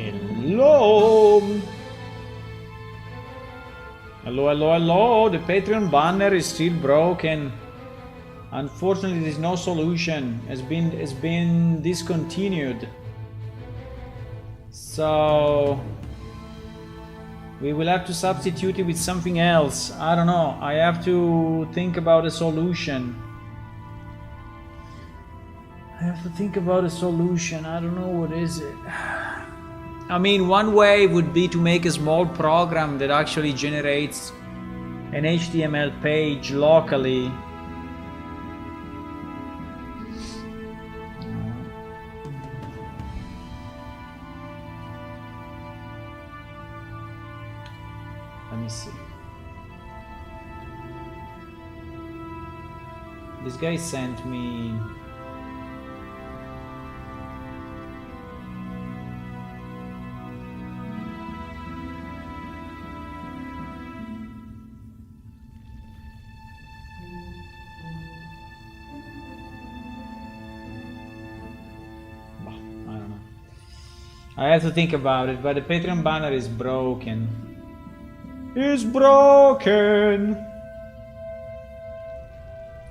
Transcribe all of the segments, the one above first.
Hello! Hello, hello, hello! The Patreon banner is still broken. Unfortunately, there's no solution. It's been discontinued. So we will have to substitute it with something else. I don't know. I have to think about a solution. I don't know what is it. I mean, one way would be to make a small program that actually generates an HTML page locally. Let me see. This guy sent me... I have to think about it, but the Patreon banner is broken. It's broken!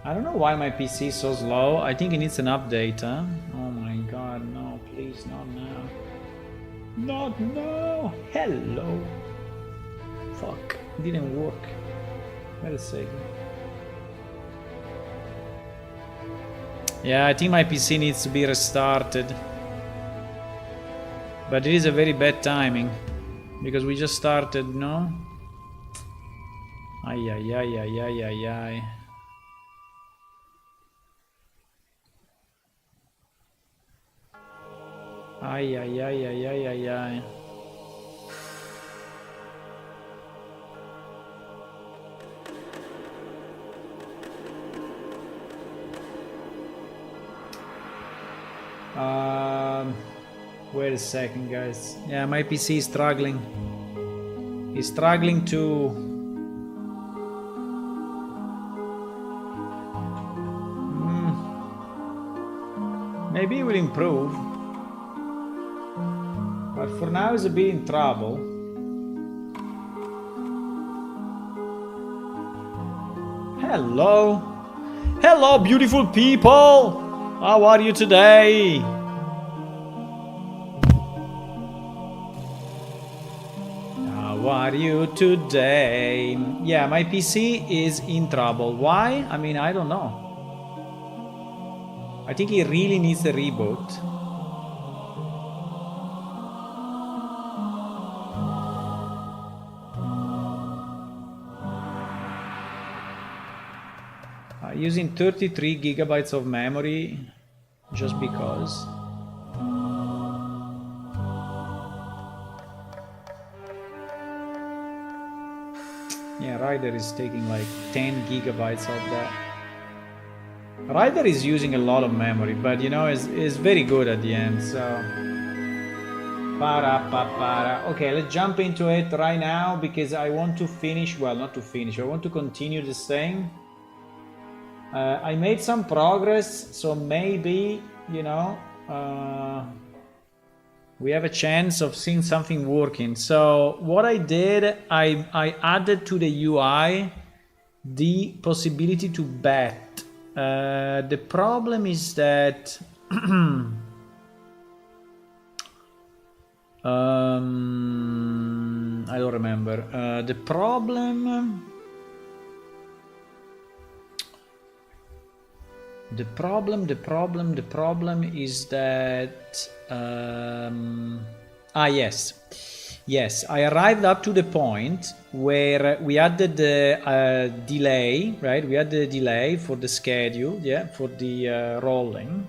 I don't know why my PC is so slow. I think it needs an update, huh? Oh my god, no, please, not now. Not now! Hello! Fuck, it didn't work. Wait a second. Yeah, I think my PC needs to be restarted. But it is a very bad timing, because we just started, no? Ay, ay, ay, ay, ay, ay, ay. Ay, ay, ay, ay, ay, ay, ay. Wait a second, guys. Yeah, my PC is struggling. It's struggling to... Maybe it will improve. But for now it's a bit in trouble. Hello! Hello, beautiful people! How are you today? How are you today? Yeah, my PC is in trouble. Why? I mean, I don't know. I think it really needs a reboot. Using 33 gigabytes of memory just because. Yeah, Ryder is taking like 10 gigabytes of that. Ryder is using a lot of memory, but you know, is very good at the end, so... Okay, let's jump into it right now, because I want to finish, well, not to finish, I want to continue this thing. I made some progress, so maybe, you know, we have a chance of seeing something working. So what I did, I added to the UI the possibility to bet. The problem is that I don't remember. The problem is that yes, I arrived up to the point where we added the delay, right? We had the delay for the schedule, yeah, for the rolling,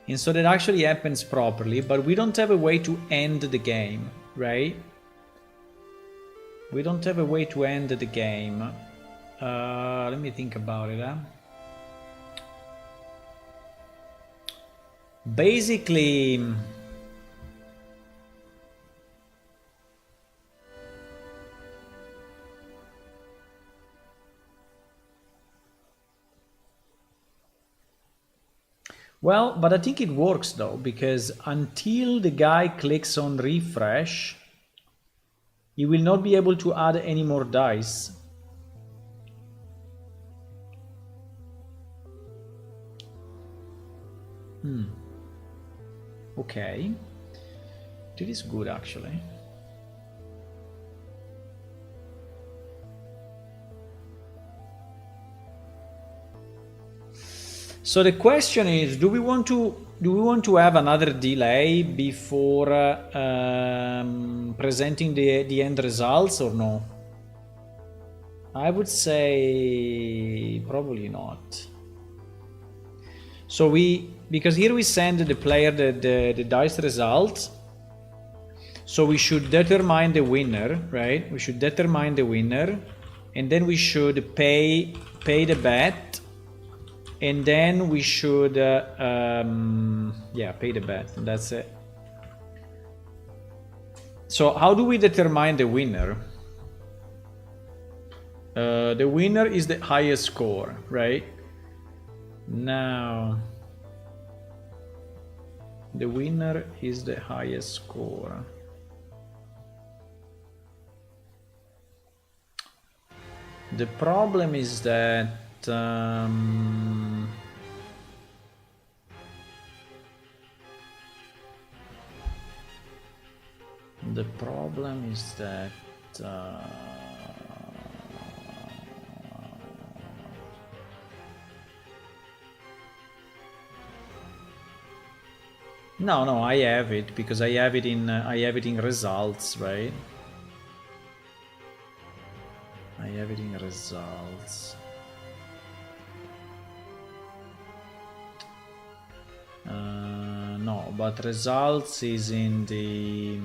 and so that actually happens properly, but we don't have a way to end the game, right? We don't have a way to end the game. Let me think about it, huh? Basically, Well, but I think it works though, because until the guy clicks on refresh, he will not be able to add any more dice. Okay. It is good actually. So the question is, do we want to have another delay before presenting the end results or no? I would say probably not. So because here we send the player the dice result. So we should determine the winner, right? We should determine the winner, and then we should pay the bet, and then we should pay the bet, and that's it. So how do we determine the winner? The winner is the highest score, right? Now the winner is the highest score. The problem is that the problem is that no, I have it because I have it in results, right? I have it in results. No, but results is in the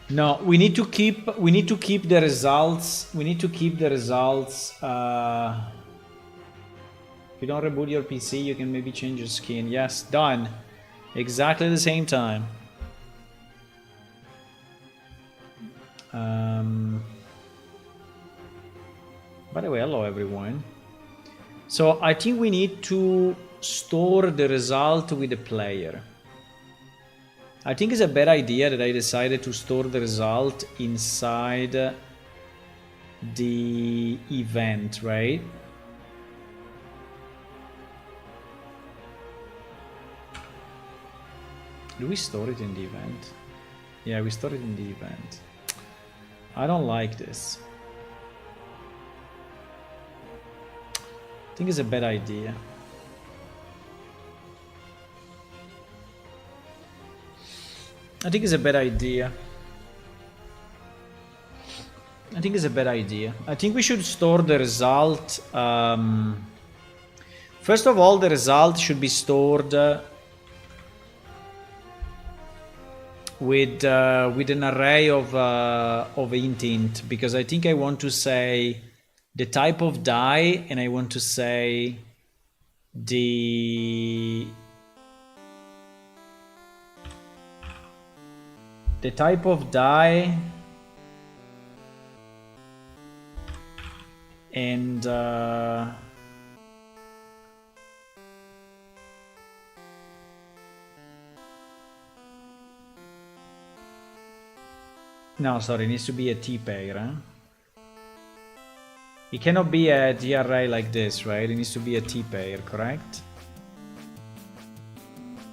no, we need to keep the results. We need to keep the results. If you don't reboot your PC, you can maybe change your skin. Yes, done. Exactly the same time. By the way, hello everyone. So I think we need to store the result with the player. I think it's a bad idea that I decided to store the result inside the event, right? Do we store it in the event? Yeah, we store it in the event. I don't like this. I think it's a bad idea. I think it's a bad idea. I think it's a bad idea. I think we should store the result. First of all, the result should be stored with an array of int, because I think I want to say the type of die, and I want to say the type of die, and no, sorry, it needs to be a T-pair, huh? It cannot be a GRA like this, right? It needs to be a T-pair, correct?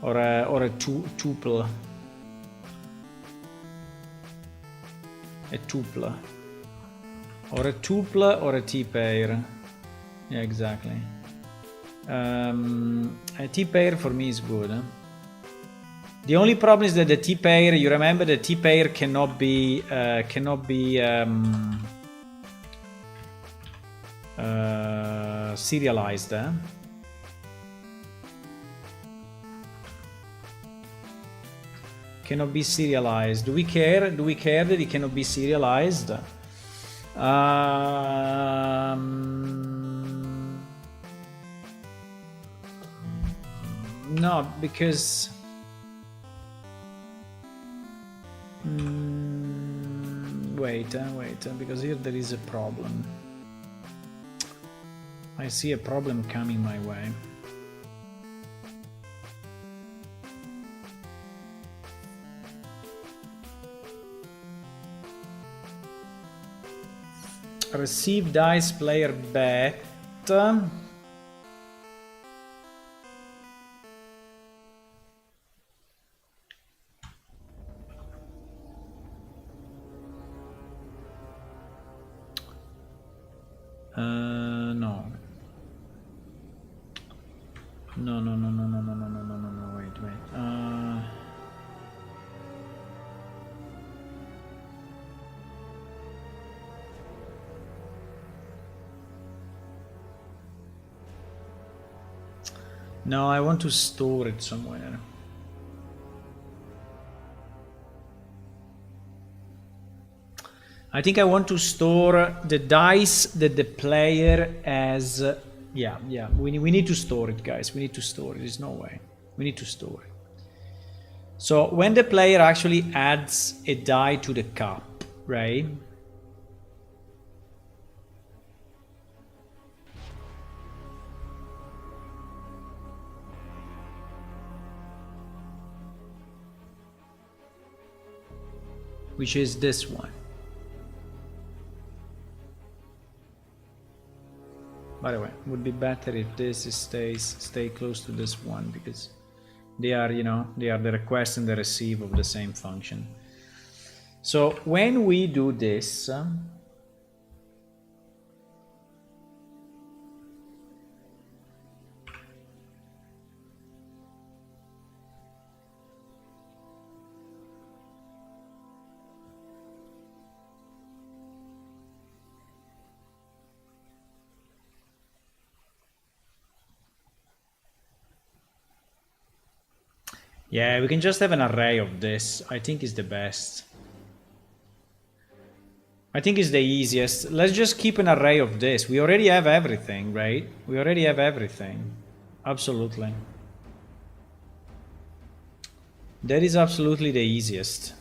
Or a tuple. A tuple. Or a tuple or a T-pair. Yeah, exactly. A T-pair for me is good, huh? The only problem is that the T-pair, you remember the T-pair cannot be serialized. Cannot be serialized. Do we care? Do we care that it cannot be serialized? No, because wait. because here there is a problem. I see a problem coming my way. Receive dice player bet. No. No, wait. No, I want to store it somewhere. I think I want to store the dice that the player has. Yeah. We need to store it, guys. We need to store it. There's no way. We need to store it. So when the player actually adds a die to the cup, right? Which is this one. By the way, it would be better if this stay close to this one, because they are, they are the request and the receive of the same function. So when we do this, yeah, we can just have an array of this. I think is the best. I think it's the easiest. Let's just keep an array of this. We already have everything, right? We already have everything. Absolutely. That is absolutely the easiest.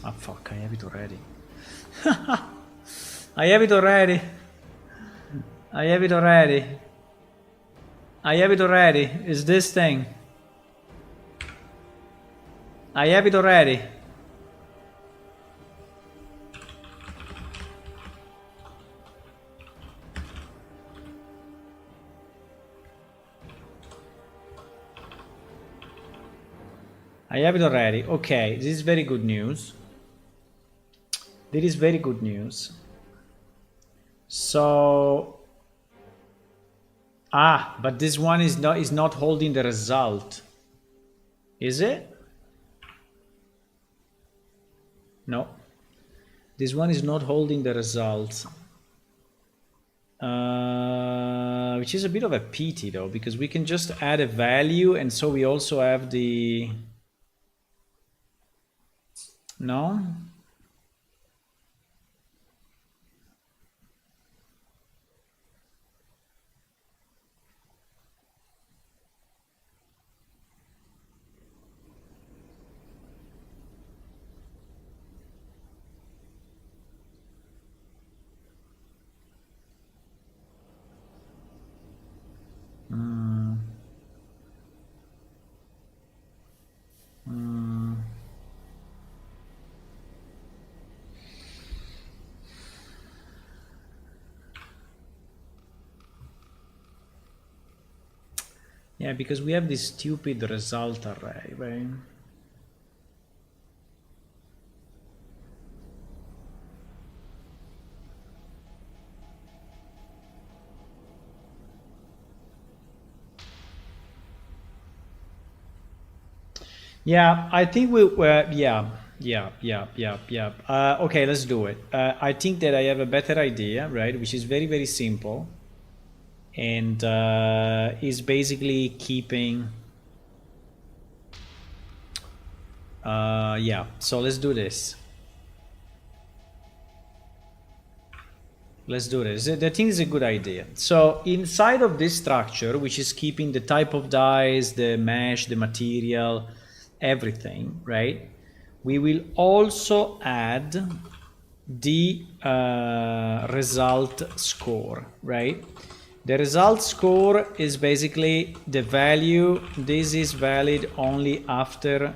Ah, fuck, I have it already. I have it already. I have it already. I have it already. It's this thing. I have it already. I have it already. Okay, this is very good news. This is very good news. So, but this one is not holding the result. Is it? No. This one is not holding the result. Which is a bit of a pity though, because we can just add a value, and so we also have the... No? Yeah, because we have this stupid result array, right? Yeah, I think we were, yeah. Okay, let's do it. I think that I have a better idea, right? Which is very, very simple. And is basically keeping Yeah, so let's do this. Let's do this. I think it's a good idea. So inside of this structure, which is keeping the type of dies, the mesh, the material, everything, right? We will also add the result score, right? The result score is basically the value. This is valid only after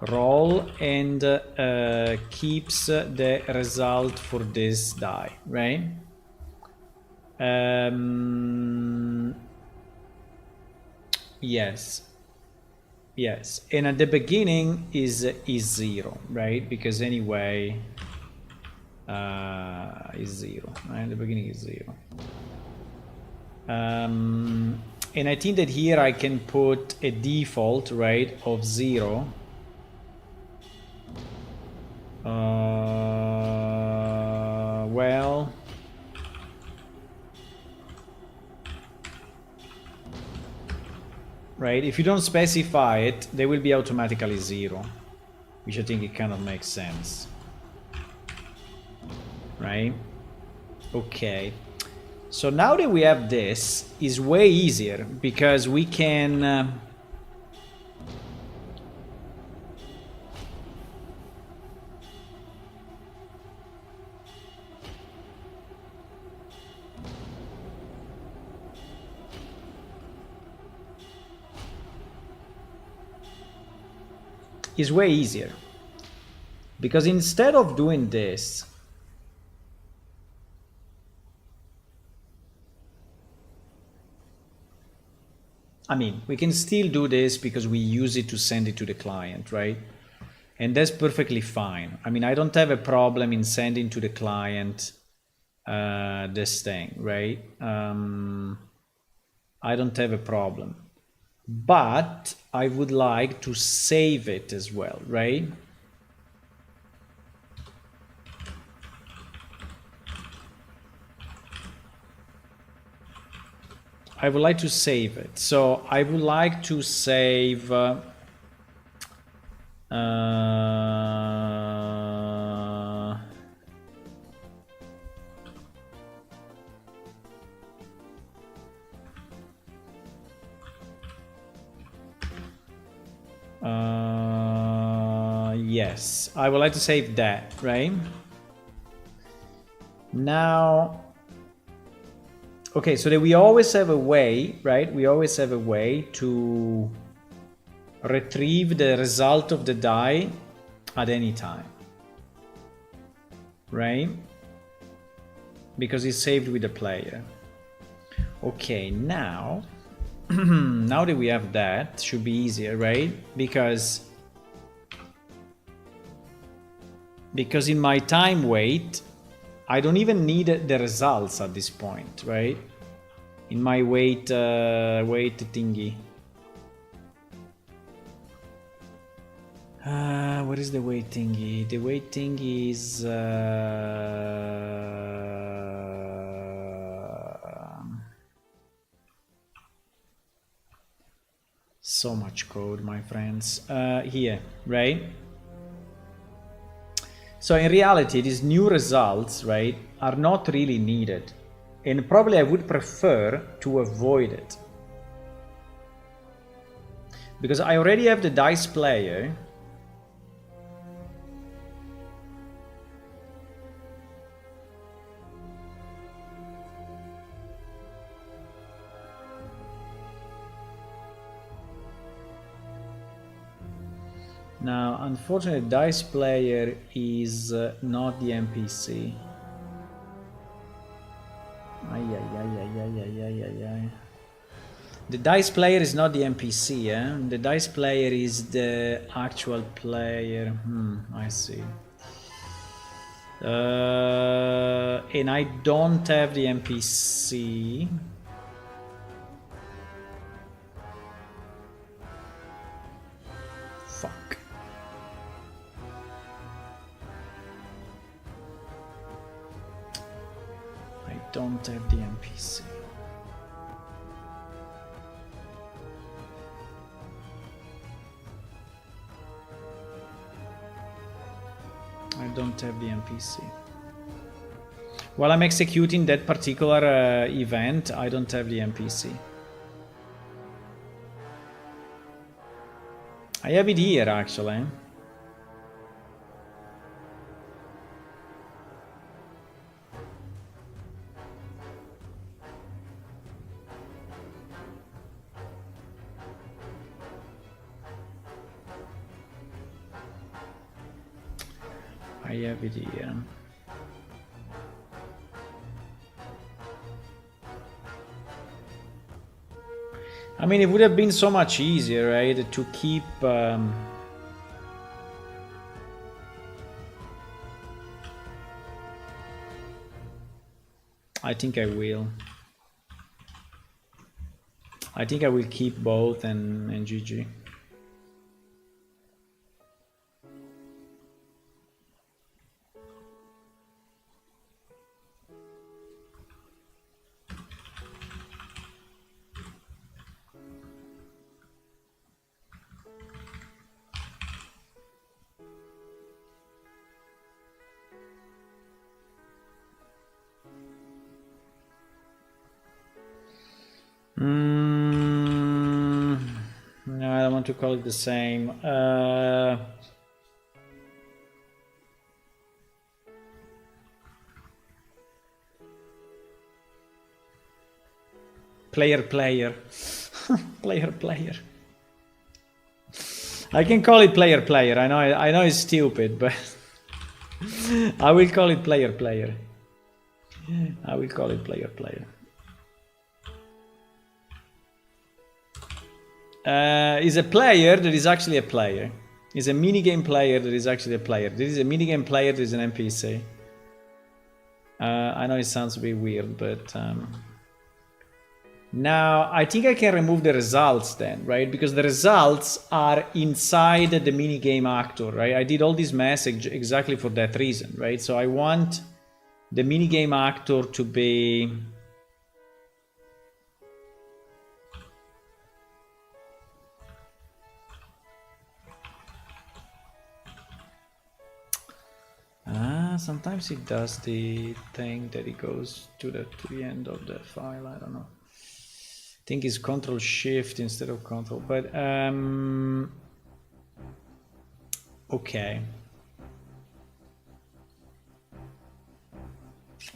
roll and keeps the result for this die, right? Yes, and at the beginning is 0, right? Because anyway is 0, right? The beginning is 0. And I think that here I can put a default, right, of 0. Well, right, if you don't specify it, they will be automatically 0, which I think it kind of makes sense, right? Okay, so now that we have this, is way easier because we can is way easier because instead of doing this, I mean, we can still do this because we use it to send it to the client, right? And that's perfectly fine. I mean, I don't have a problem in sending to the client this thing, right? I don't have a problem. But I would like to save it as well, right? I would like to save it. So I would like to save yes, I would like to save that, right? Now, okay, so that we always have a way, right? We always have a way to retrieve the result of the die at any time, right? Because it's saved with the player. Okay, now now that we have that, should be easier, right? Because in my time wait, I don't even need the results at this point, right? In my wait thingy. What is the wait thingy? The wait thingy is so much code, my friends. Here, right? So in reality, these new results, right, are not really needed. And probably I would prefer to avoid it. Because I already have the dice player. Now, unfortunately, dice player is not the NPC. The dice player is not the NPC, eh? The dice player is the actual player. I see. And I don't have the NPC. Fuck. I don't have the NPC. don't have the NPC. While I'm executing that particular event, I don't have the NPC. I have it here, actually. I have it here. I mean, it would have been so much easier, right, to keep... I think I will. I think I will keep both and GG. No, I don't want to call it the same. Player. Player. I can call it player. I know it's stupid, but I will call it player. I will call it player. Is a player that is actually a player. Is a minigame player that is actually a player. This is a minigame player that is an NPC. I know it sounds a bit weird, but now I think I can remove the results then, right? Because the results are inside the minigame actor, right? I did all this message exactly for that reason, right? So I want the minigame actor to be... sometimes it does the thing that it goes to the end of the file. I don't know. I think it's Control Shift instead of Control, but okay.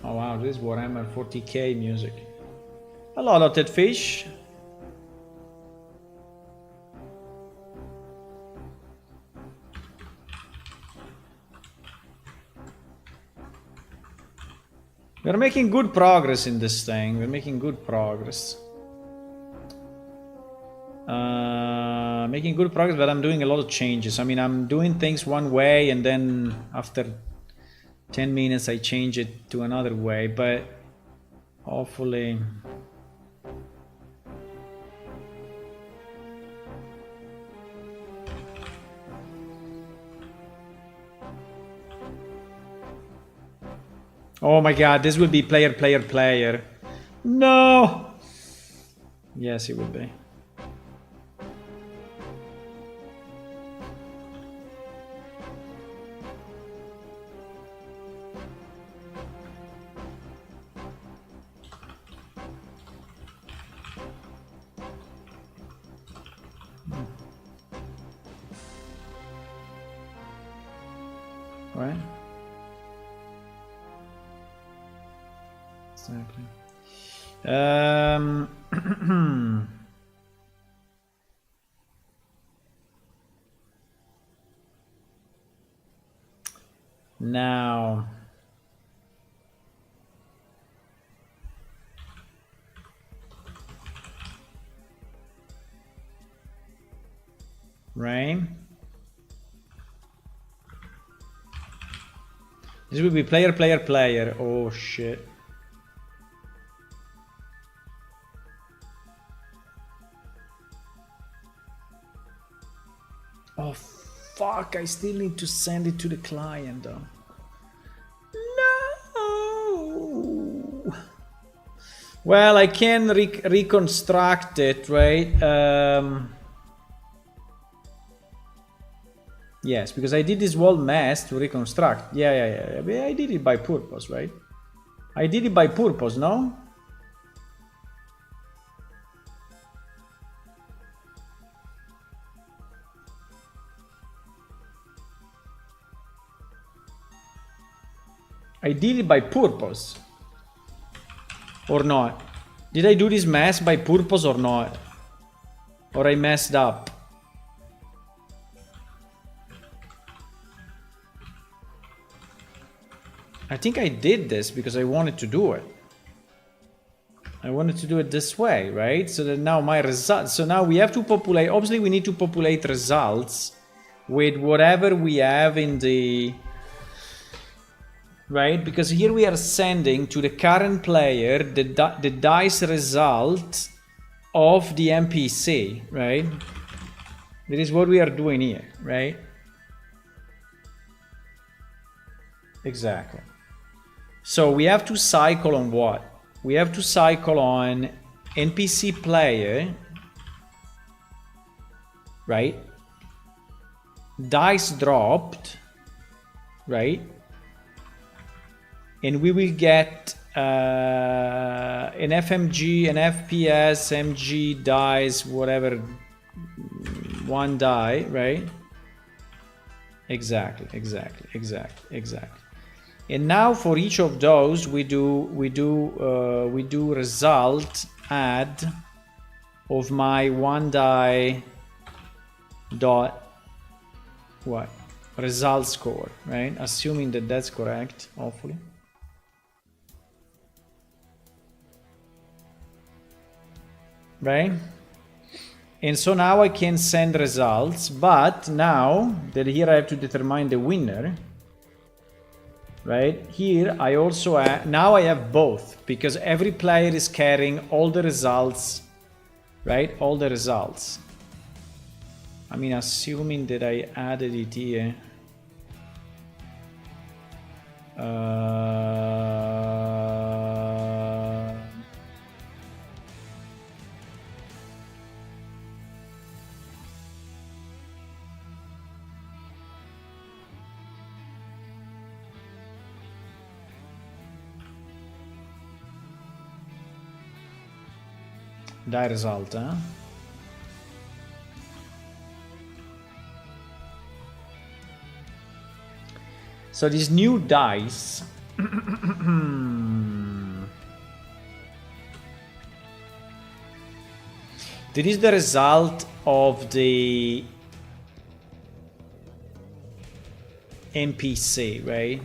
Oh wow, this is Warhammer 40k music. Hello, Lotted Fish. We're making good progress in this thing. We're making good progress. Making good progress, but I'm doing a lot of changes. I mean, I'm doing things one way and then after 10 minutes I change it to another way, but hopefully... Oh my god, this will be player. No! Yes, it will be. Right? Exactly. Now, right? This will be player. Oh shit. Oh fuck, I still need to send it to the client though. No! Well, I can reconstruct it, right? Yes, because I did this whole mess to reconstruct. Yeah. I did it by purpose, right? I did it by purpose, no? I did it by purpose. Or not? Did I do this mess by purpose or not? Or I messed up? I think I did this because I wanted to do it. I wanted to do it this way, right? So that now my results... So now we have to populate... Obviously, we need to populate results with whatever we have in the... Right? Because here we are sending to the current player the dice result of the NPC, right? That is what we are doing here, right? Exactly. So we have to cycle on what? We have to cycle on NPC player, right? Dice dropped, right? And we will get an FMG, an FPS, MG dice, whatever, one die, right? Exactly. And now for each of those, we do result add of my one die dot what result score, right? Assuming that that's correct, hopefully. Right? And so now I can send results, but now that here I have to determine the winner, right? Here I also have, now I have both, because every player is carrying all the results, right? All the results. I mean, assuming that I added it here. Die result, huh? So these new dice that is the result of the NPC, right?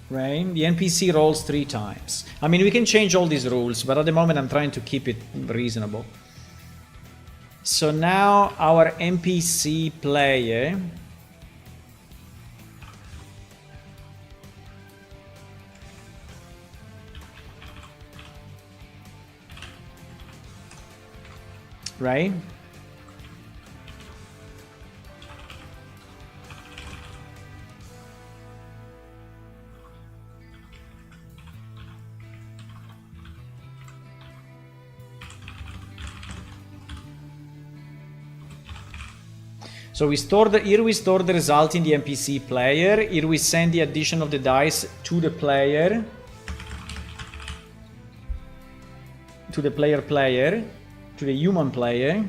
Right? The NPC rolls 3 times. I mean, we can change all these rules, but at the moment I'm trying to keep it reasonable. So now our NPC player right? So we store here we store the result in the NPC player. Here we send the addition of the dice to the player, to the player, to the human player.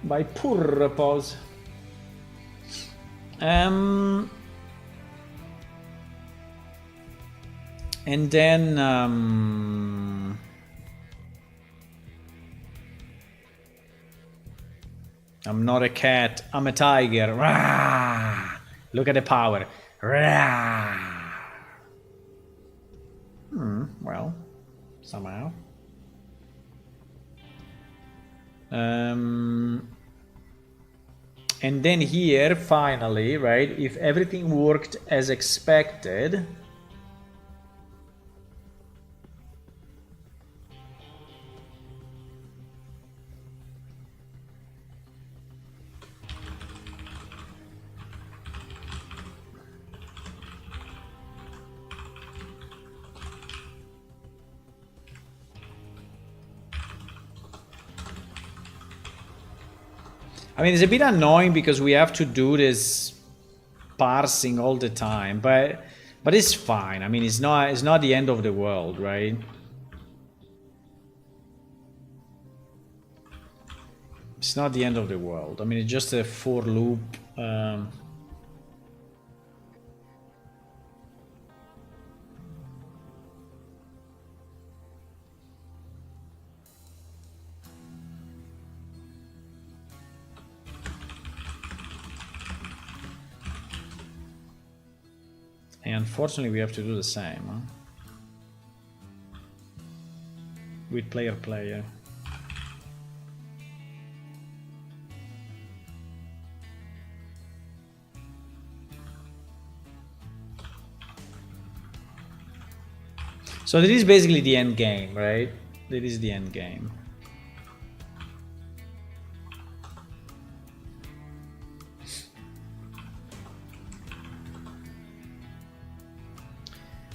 By purpose. And then I'm not a cat, I'm a tiger. Rah! Look at the power. Rah! Well, somehow. And then here, finally, right, if everything worked as expected, I mean, it's a bit annoying because we have to do this parsing all the time, but it's fine. I mean, it's not the end of the world, right? It's not the end of the world. I mean, it's just a for loop. And unfortunately, we have to do the same, huh? With player. So this is basically the end game, right? That is the end game.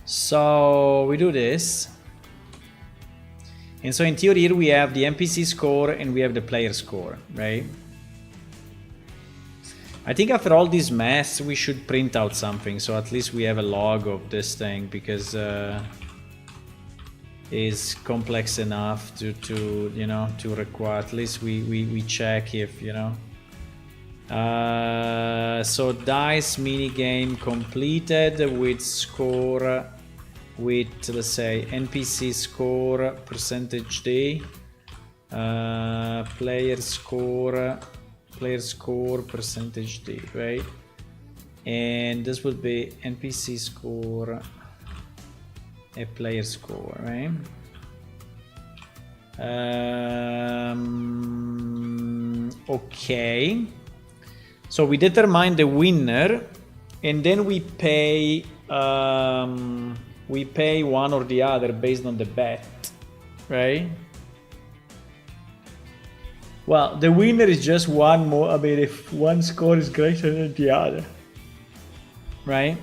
So we do this. And so in theory here we have the NPC score and we have the player score, right? I think after all this mess we should print out something, so at least we have a log of this thing, because it's complex enough to you know, to require, at least we check if, you know. So dice minigame completed with score, with, let's say, NPC score %d, player score %d, right? And this would be NPC score, a player score, right? Okay, so we determine the winner, and then we pay one or the other based on the bet, right? Well, the winner is just one more. I mean, if one score is greater than the other, right?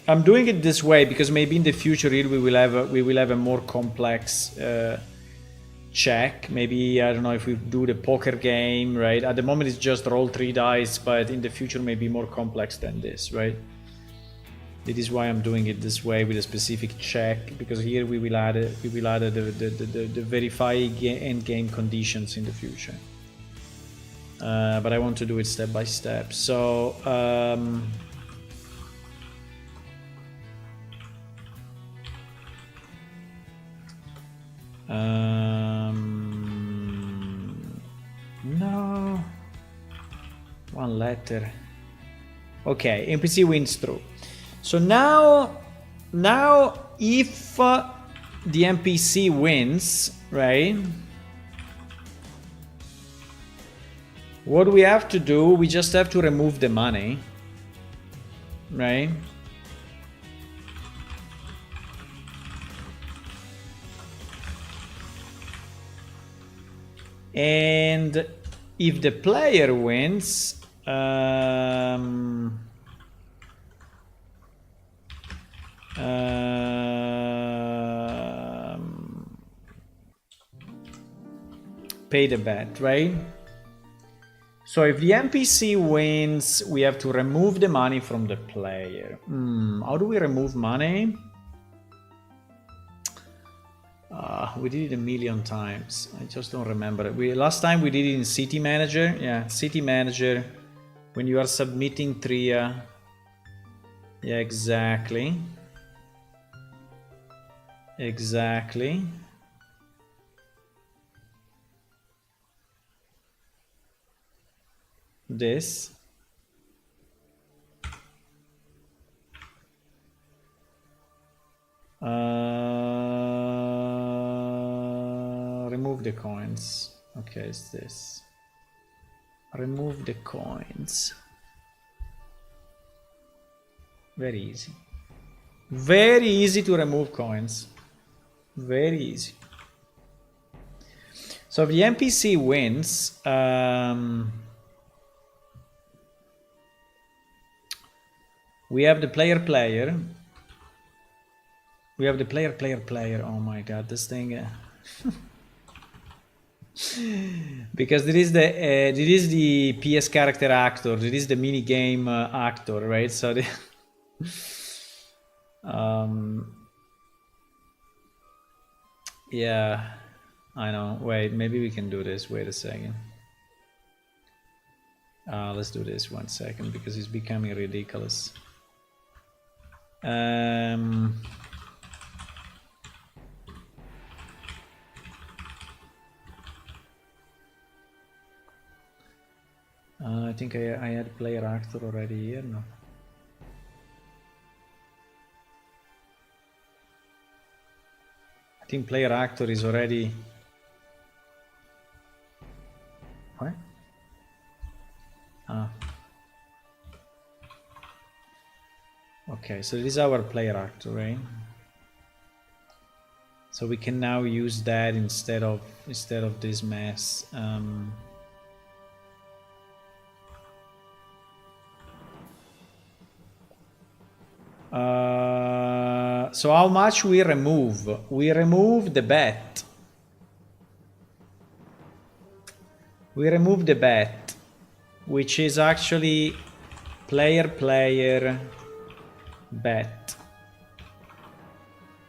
I'm doing it this way because maybe in the future we will have a more complex check. Maybe, I don't know, if we do the poker game, right? At the moment it's just roll 3 dice, but in the future maybe more complex than this, right? It is why I'm doing it this way with a specific check, because here we will add the verify end game conditions in the future. But I want to do it step by step. So no, one letter. Okay, NPC wins through. So now if the NPC wins, right, what we have to do, we just have to remove the money, right? And if the player wins, pay the bet, right? So if the NPC wins, we have to remove the money from the player. How do we remove money? We did it a million times. I just don't remember. Last time we did it in City Manager. Yeah, City Manager. When you are submitting TRIA. Yeah, exactly. Exactly. This. Remove the coins. Okay, it's this. Remove the coins. Very easy. Very easy to remove coins. Very easy. So if the NPC wins, we have the player, We have the player. Oh my god, this thing. Because there is the PS character actor, there is the mini game actor, right? So the yeah, I know. Wait, maybe we can do this. Wait a second. Let's do this 1 second because it's becoming ridiculous. I think I had player actor already here. No. I think player actor is already. What? Okay, so this is our player actor, right? So we can now use that instead of this mess. So how much we remove? We remove the bet. We remove the bet, which is actually player bet.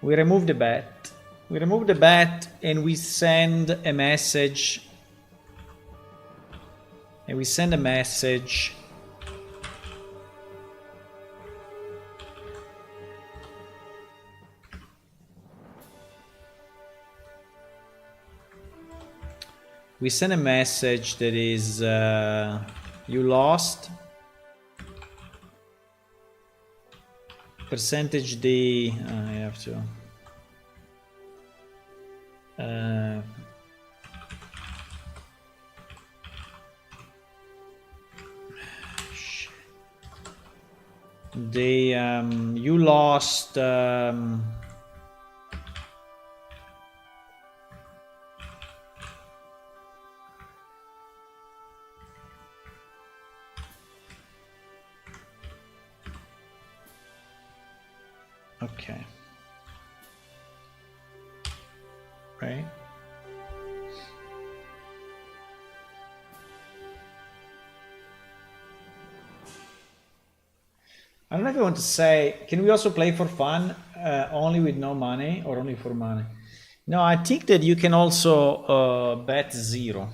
We remove the bet. We remove the bet and we send a message. And we send a message. We send a message that is you lost. Percentage D. I have to. You lost. Okay. Right. I don't know if I want to say, can we also play for fun, only with no money or only for money? No, I think that you can also bet zero.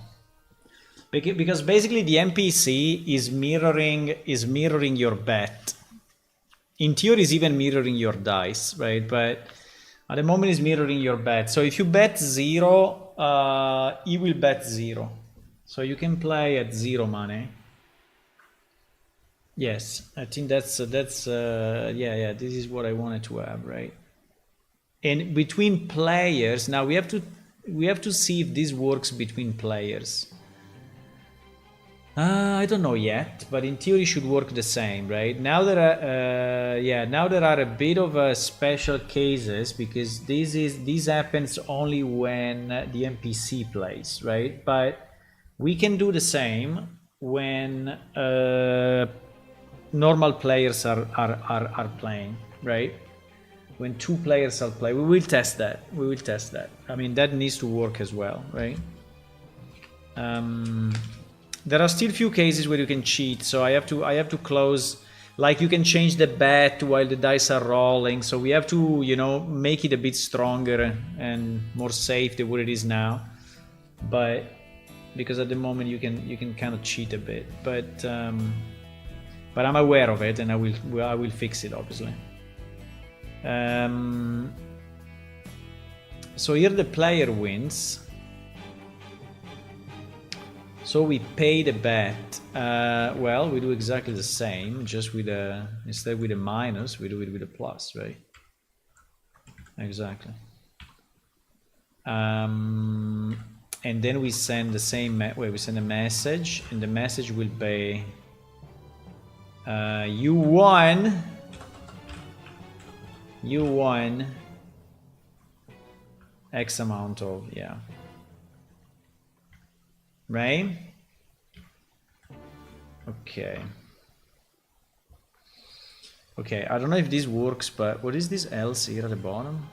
Because basically the NPC is mirroring your bet. In theory, it's even mirroring your dice, right? But at the moment, it's mirroring your bet. So if you bet zero, he will bet zero. So you can play at zero money. Yes, I think that's yeah. This is what I wanted to have, right? And between players, now we have to see if this works between players. I don't know yet, but in theory should work the same, right? Now there are now there are a bit of special cases because this happens only when the NPC plays, right? But we can do the same when normal players are playing, right? When two players are playing, we will test that. I mean, that needs to work as well, right? There are still few cases where you can cheat, so I have to close. Like you can change the bet while the dice are rolling, so we have to, you know, make it a bit stronger and more safe than what it is now. But because at the moment you can kind of cheat a bit, but I'm aware of it and I will fix it obviously. So here the player wins. So we pay the bet. Well, we do exactly the same, just with instead with a minus, we do it with a plus, right? Exactly. And then we send the same we send a message, and the message will be you won X amount of, yeah. Right? Okay. Okay, I don't know if this works, but what is this else here at the bottom?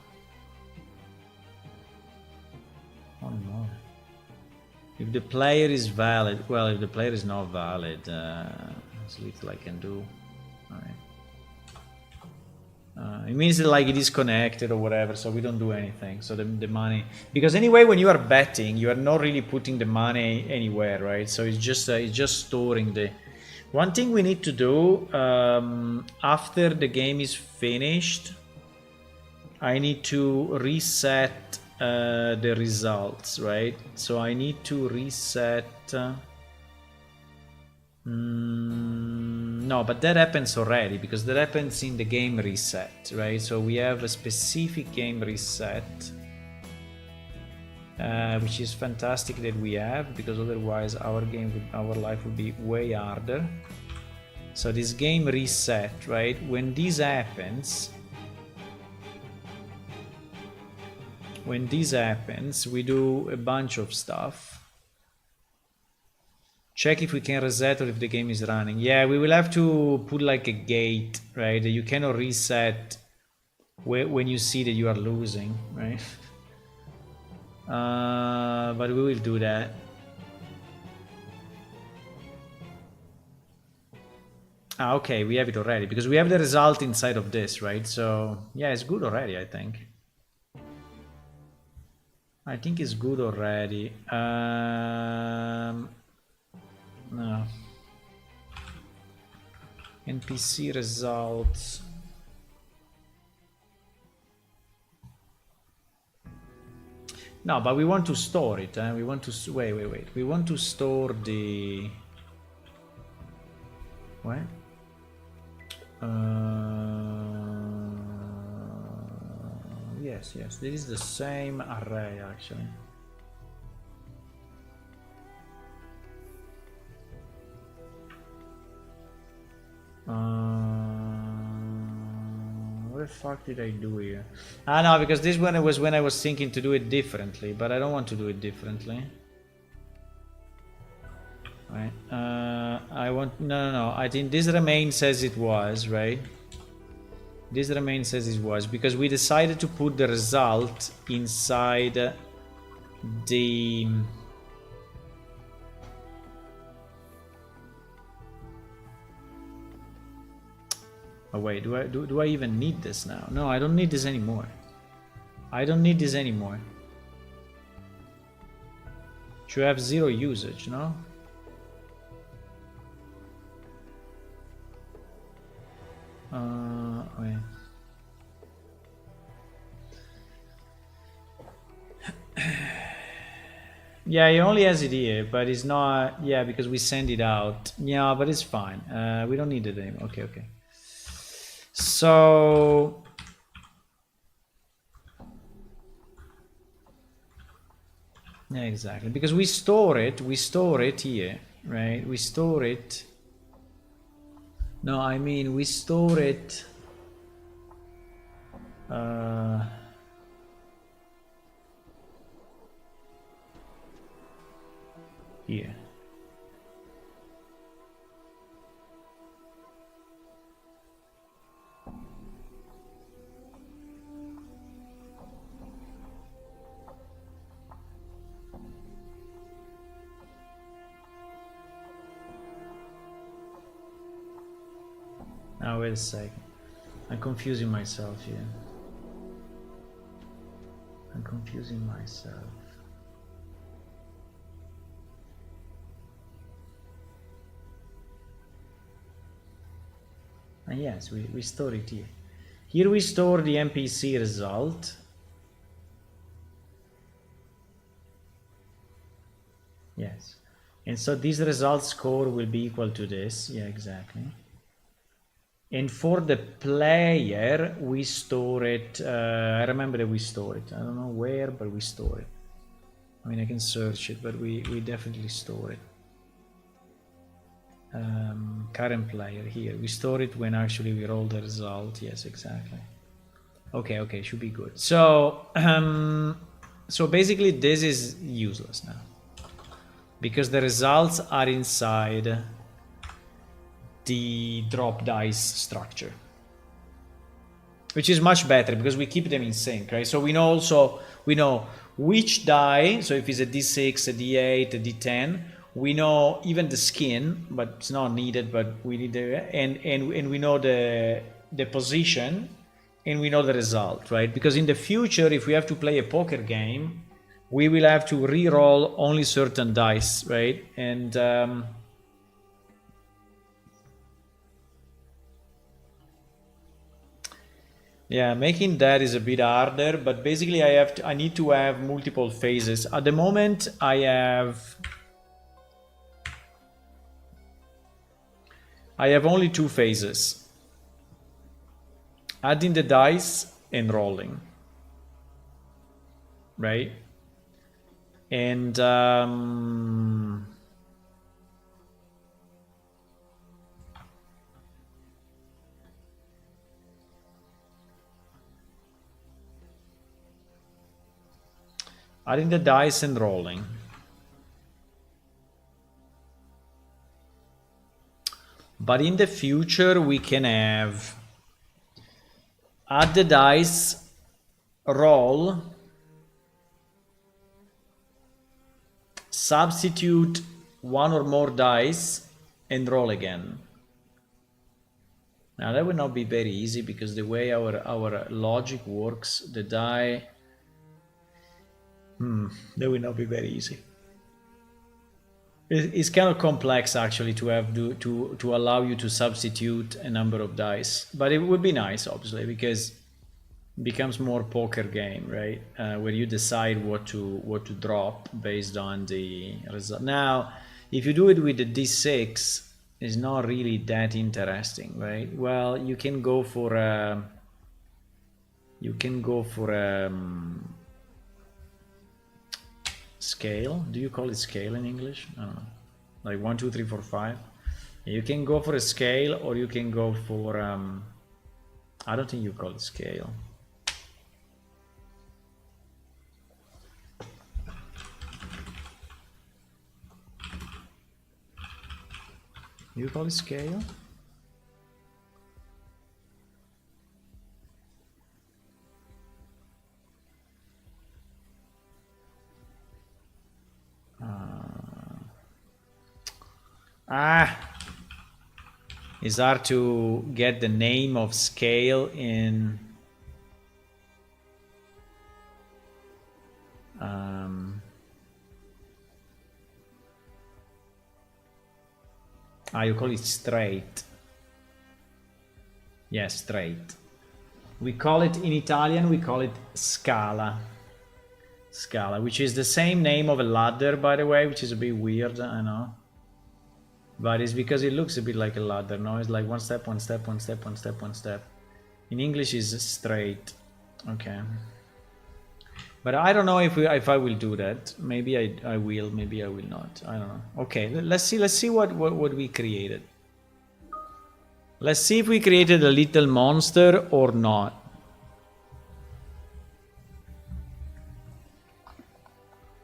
Oh no. If the player is valid, well, if the player is not valid, there's little I can do. Alright. It means that like it is connected or whatever, so we don't do anything. So the money, because anyway, when you are betting, you are not really putting the money anywhere, right? So it's just storing the. One thing we need to do after the game is finished, I need to reset the results, right? So I need to reset. No, but that happens already, because that happens in the game reset, right? So we have a specific game reset, which is fantastic that we have, because otherwise our life would be way harder. So this game reset, right? When this happens, we do a bunch of stuff. Check if we can reset or if the game is running. Yeah, we will have to put like a gate, right? You cannot reset when you see that you are losing, right? But we will do that. Okay, we have it already, because we have the result inside of this, right? So, yeah, it's good already, I think. I think it's good already. No. NPC results. No, but we want to store it. We want to wait. We want to store the. What? Yes. This is the same array actually. What the fuck did I do here? No, because this one was when I was thinking to do it differently, but I don't want to do it differently. Right. I want no. I think this remains as it was, right? This remains as it was because we decided to put the result inside the. Oh wait, do I even need this now? No, I don't need this anymore. Should have 0 usage, no? Wait. Yeah, he only has it here, but it's not. Yeah, because we send it out. Yeah, but it's fine. We don't need it anymore. Okay. So. Yeah, exactly. Because we store it here, right? We store it. No, I mean we store it. Here. Now wait a second. I'm confusing myself here. And yes, we store it here. Here we store the NPC result. Yes. And so this result score will be equal to this. Yeah, exactly. And for the player, we store it. I remember that we store it. I don't know where, but we store it. I mean, I can search it, but we definitely store it. Current player here. We store it when actually we roll the result. Yes, exactly. Okay, should be good. So, so basically this is useless now. Because the results are inside the drop dice structure. which is much better because we keep them in sync, right? So we know which die. So if it's a D6, a D8, a D10, we know even the skin, but it's not needed. But we need and we know the position, and we know the result, right? Because in the future, if we have to play a poker game, we will have to re-roll only certain dice, right? And yeah, making that is a bit harder, but basically I need to have multiple phases. At the moment, I have only 2 phases: adding the dice and rolling, right? And adding the dice and rolling. But in the future, we can have add the dice, roll, substitute 1 or more dice, and roll again. Now that would not be very easy because the way our logic works, the die, that would not be very easy. It's kind of complex actually to have to allow you to substitute a number of dice, but it would be nice obviously because it becomes more poker game, right? Where you decide what to drop based on the result. Now, if you do it with the D6, it's not really that interesting, right? Well, you can go for scale. Do you call it scale in English? I don't know. Like 1, 2, 3, 4, 5. You can go for a scale, or you can go for I don't think you call it scale. You call it scale? It's hard to get the name of scale in you call it straight. Yes, straight. We call it in Italian, we call it scala. Scala, which is the same name of a ladder, by the way, which is a bit weird, I know. But it's because it looks a bit like a ladder, no? It's like 1 step, 1 step, 1 step, 1 step, 1 step. In English is straight. Okay. But I don't know if I will do that. Maybe I will, maybe I will not. I don't know. Okay, let's see what we created. Let's see if we created a little monster or not.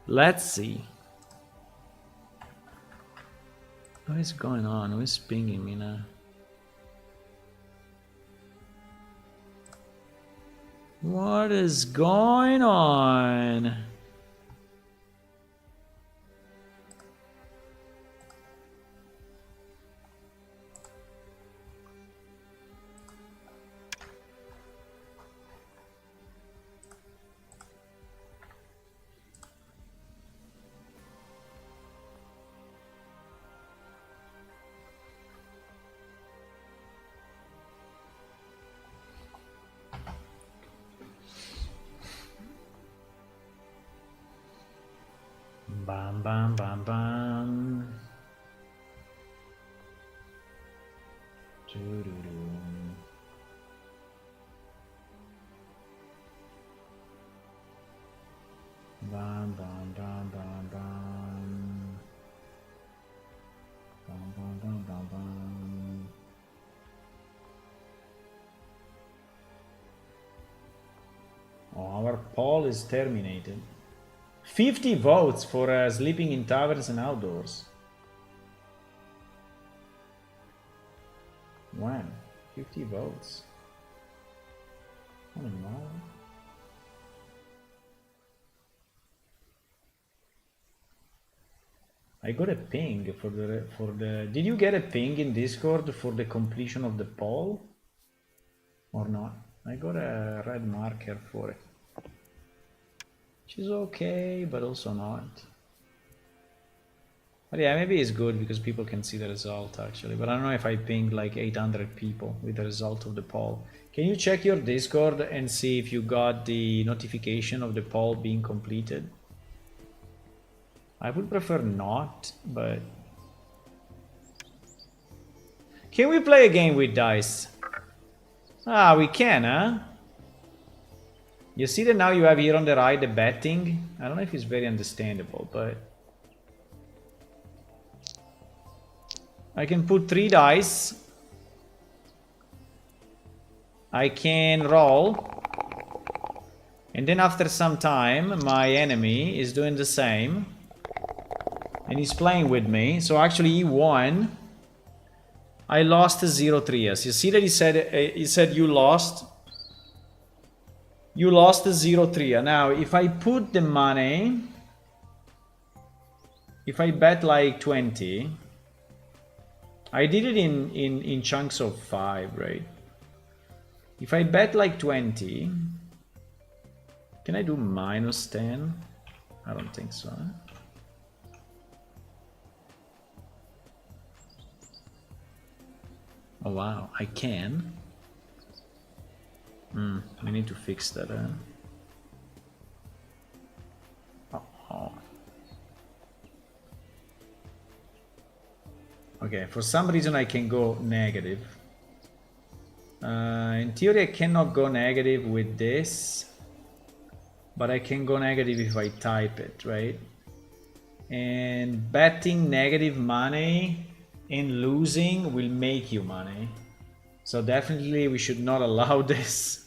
Let's see. What is going on? Who is pinging me now? What is going on? Bam, bam, bam, bam. Bam, bam, bam, bam, bam. Bam, bam, bam, bam, bam. Oh, our poll is terminated. 50 votes for sleeping in taverns and outdoors. Wow, 50 votes. I don't know. I got a ping for the. Did you get a ping in Discord for the completion of the poll, or not? I got a red marker for it, which is okay, but also not. But yeah, maybe it's good because people can see the result actually. But I don't know if I pinged like 800 people with the result of the poll. Can you check your Discord and see if you got the notification of the poll being completed? I would prefer not, but... Can we play a game with dice? Ah, we can, huh? You see that now you have here on the right the betting? I don't know if it's very understandable, but... I can put 3 dice. I can roll. And then after some time, my enemy is doing the same. And he's playing with me. So actually he won. I lost 0-3. Yes, you see that he said you lost. You lost 0-3. Now, if I put the money, if I bet like 20, I did it in chunks of 5, right? If I bet like 20, can I do minus 10? I don't think so. Oh wow, I can. We need to fix that. Oh. Okay, for some reason I can go negative. In theory I cannot go negative with this, but I can go negative if I type it, right? And betting negative money and losing will make you money. So definitely we should not allow this.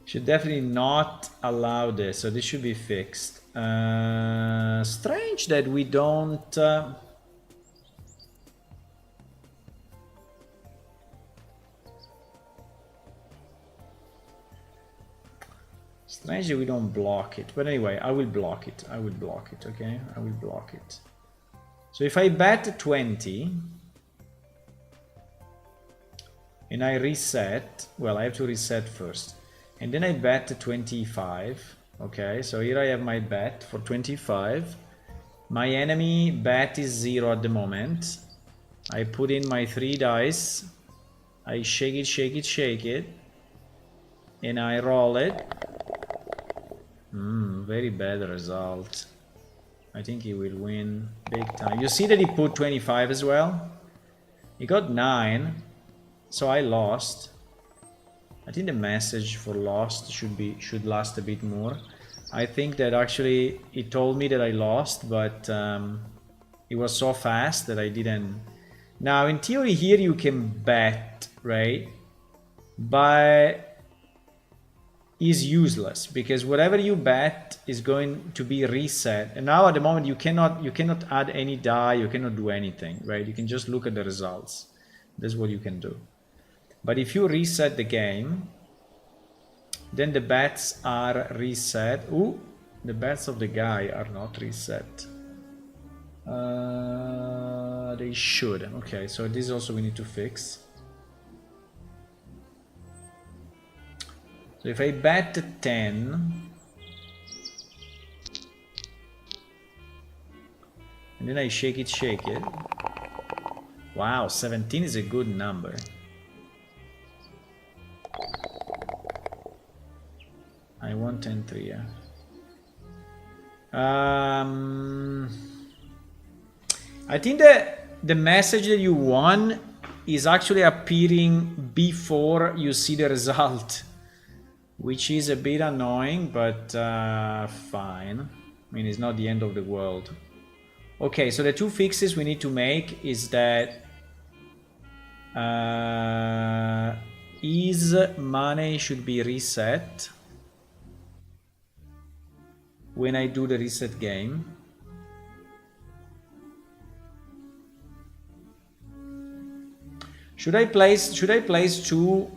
Should definitely not allow this. So this should be fixed. Strange that we don't... Strange that we don't block it. But anyway, I will block it. I will block it, okay? I will block it. So if I bet 20... and I reset, well, I have to reset first. And then I bet 25. Okay, so here I have my bet for 25. My enemy bet is 0 at the moment. I put in my 3 dice. I shake it, shake it, shake it. And I roll it. Very bad result. I think he will win big time. You see that he put 25 as well? He got 9. So I lost. I think the message for lost should last a bit more. I think that actually it told me that I lost, but it was so fast that I didn't. Now in theory here you can bet, right? But is useless because whatever you bet is going to be reset. And now at the moment you cannot add any die, you cannot do anything, right? You can just look at the results. That's what you can do. But if you reset the game, then the bets are reset. Ooh, the bets of the guy are not reset. They should. Okay, so this also we need to fix. So if I bet 10, and then I shake it. Wow, 17 is a good number. I want 10-3, yeah. I think that the message that you won is actually appearing before you see the result, which is a bit annoying, but fine. I mean, it's not the end of the world. Okay, so the 2 fixes we need to make is that his money should be reset when I do the reset game. Should I place 2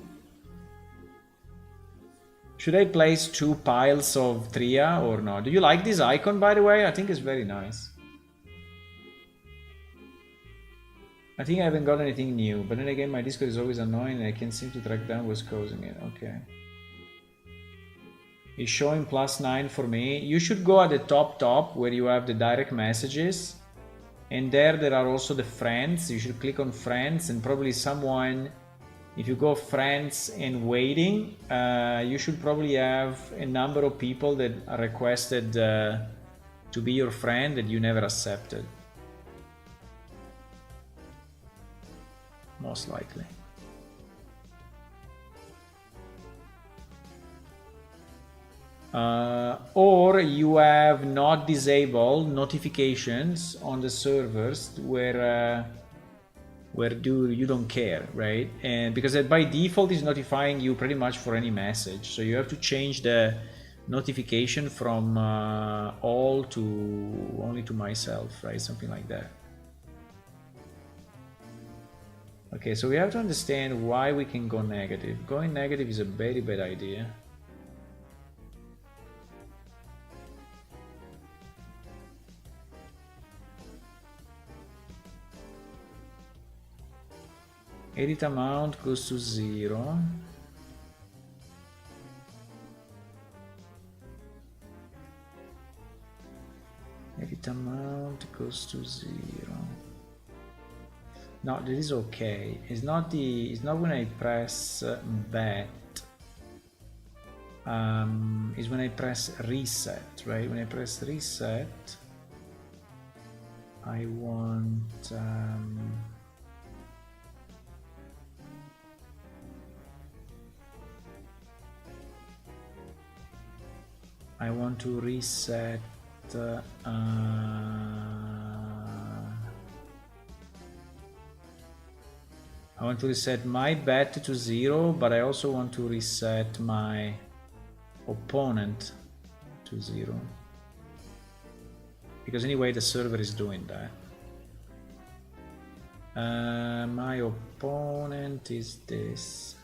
Should I place 2 piles of Tria or not? Do you like this icon, by the way? I think it's very nice. I think I haven't got anything new, but then again my Discord is always annoying and I can't seem to track down what's causing it. Okay. It's showing +9 for me. You should go at the top where you have the direct messages. And there are also the friends. You should click on friends and probably someone, if you go friends and waiting, you should probably have a number of people that are requested to be your friend that you never accepted. Most likely. Or you have not disabled notifications on the servers where you don't care, right? And because by default is notifying you pretty much for any message, so you have to change the notification from all to only to myself, right? Something like that. Okay, so we have to understand why we can go negative. Going negative is a very bad idea. Edit amount goes to 0. Edit amount goes to 0. No, that is okay. It's not when I press bet. It's when I press reset, right? When I press reset, I want to reset I want to reset my bet to 0, but I also want to reset my opponent to 0. Because anyway, the server is doing that. My opponent is this.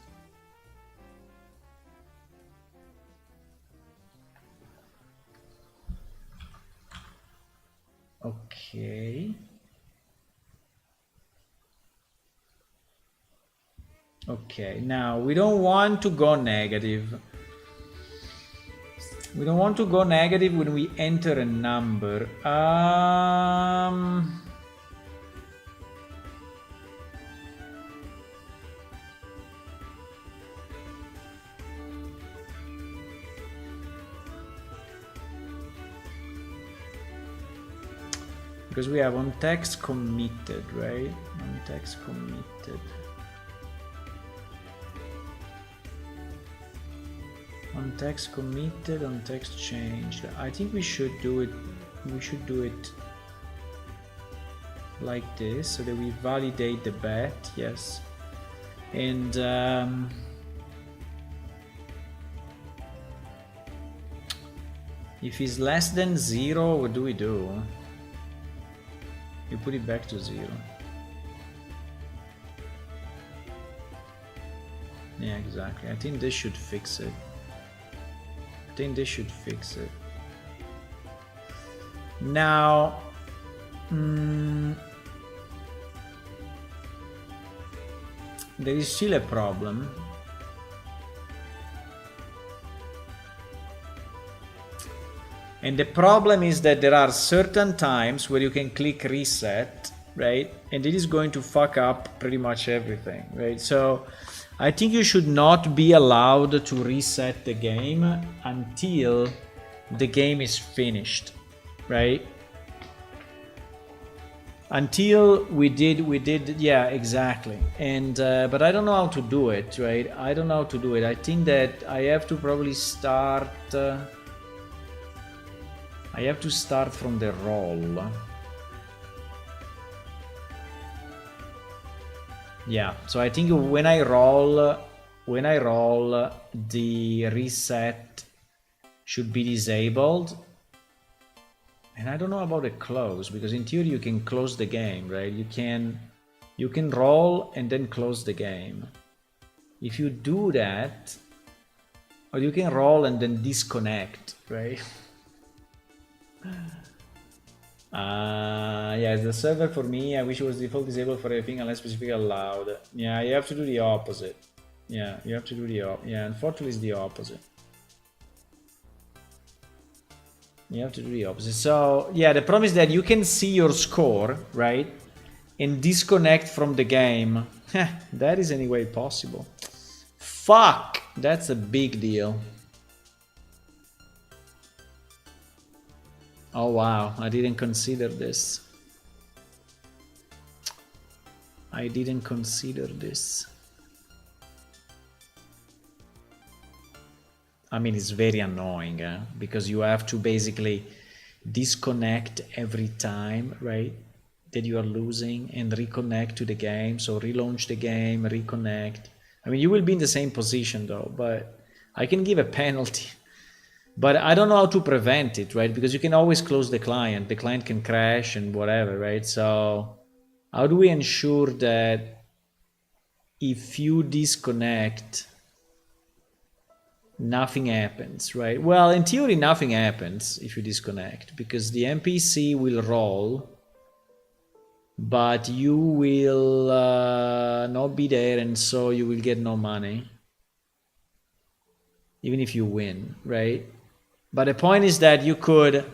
Okay. Okay, now we don't want to go negative. We don't want to go negative when we enter a number. Because we have on text committed, right? On text committed. On text committed, on text changed. I think we should do it. We should do it like this so that we validate the bet. Yes, and if it's less than 0, what do we do? You put it back to 0. Yeah, exactly. I think this should fix it. I think this should fix it. Now, there is still a problem. And the problem is that there are certain times where you can click reset, right? And it is going to fuck up pretty much everything, right? So I think you should not be allowed to reset the game until the game is finished, right? Until we did, yeah, exactly. And but I don't know how to do it, right? I don't know how to do it. I think that I have to probably start. I have to start from the roll. Yeah, so I think when I roll, the reset should be disabled. And I don't know about the close, because in theory you can close the game, right? You can roll and then close the game. If you do that, Or you can roll and then disconnect, right? Yeah, the server for me, I wish it was default disabled for everything unless specifically allowed. Yeah, you have to do the opposite. Yeah, you have to do the opposite. Yeah, unfortunately it's the opposite. You have to do the opposite. So, yeah, the problem is that you can see your score, right? And disconnect from the game. That is anyway possible. Fuck! That's a big deal. Oh wow, I didn't consider this. I didn't consider this. I mean, it's very annoying, because you have to basically disconnect every time, right? That you are losing and reconnect to the game. So relaunch the game, reconnect. I mean, you will be in the same position though, but I can give a penalty. But I don't know how to prevent it, right? Because you can always close the client. The client can crash and whatever, right? So how do we ensure that if you disconnect, nothing happens, right? Well, in theory, nothing happens if you disconnect because the NPC will roll, but you will not be there, and so you will get no money, even if you win, right? But the point is that you could,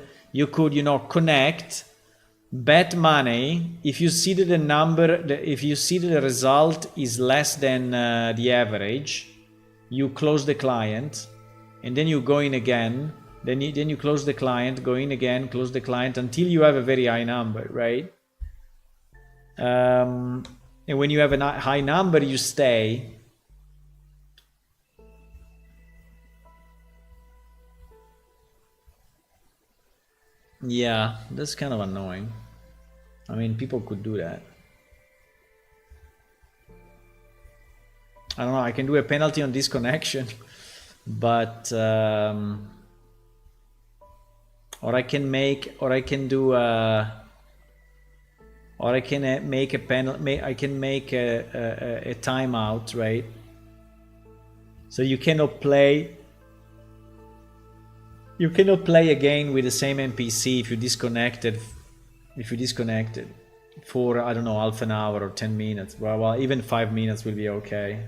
connect, bet money. If you see that the number, if you see that the result is less than the average, you close the client, and then you go in again. Then you close the client, go in again, close the client until you have a very high number, right? And when you have a high number, you stay. Yeah, that's kind of annoying. I mean, people could do that. I don't know, I can do a penalty on disconnection, but or I can make, or I can do or I can make a penalty. I can make a timeout, right? So you cannot play. You cannot play again with the same NPC if you disconnected. If you disconnected for, I don't know, half an hour or 10 minutes. Well, even 5 minutes will be okay.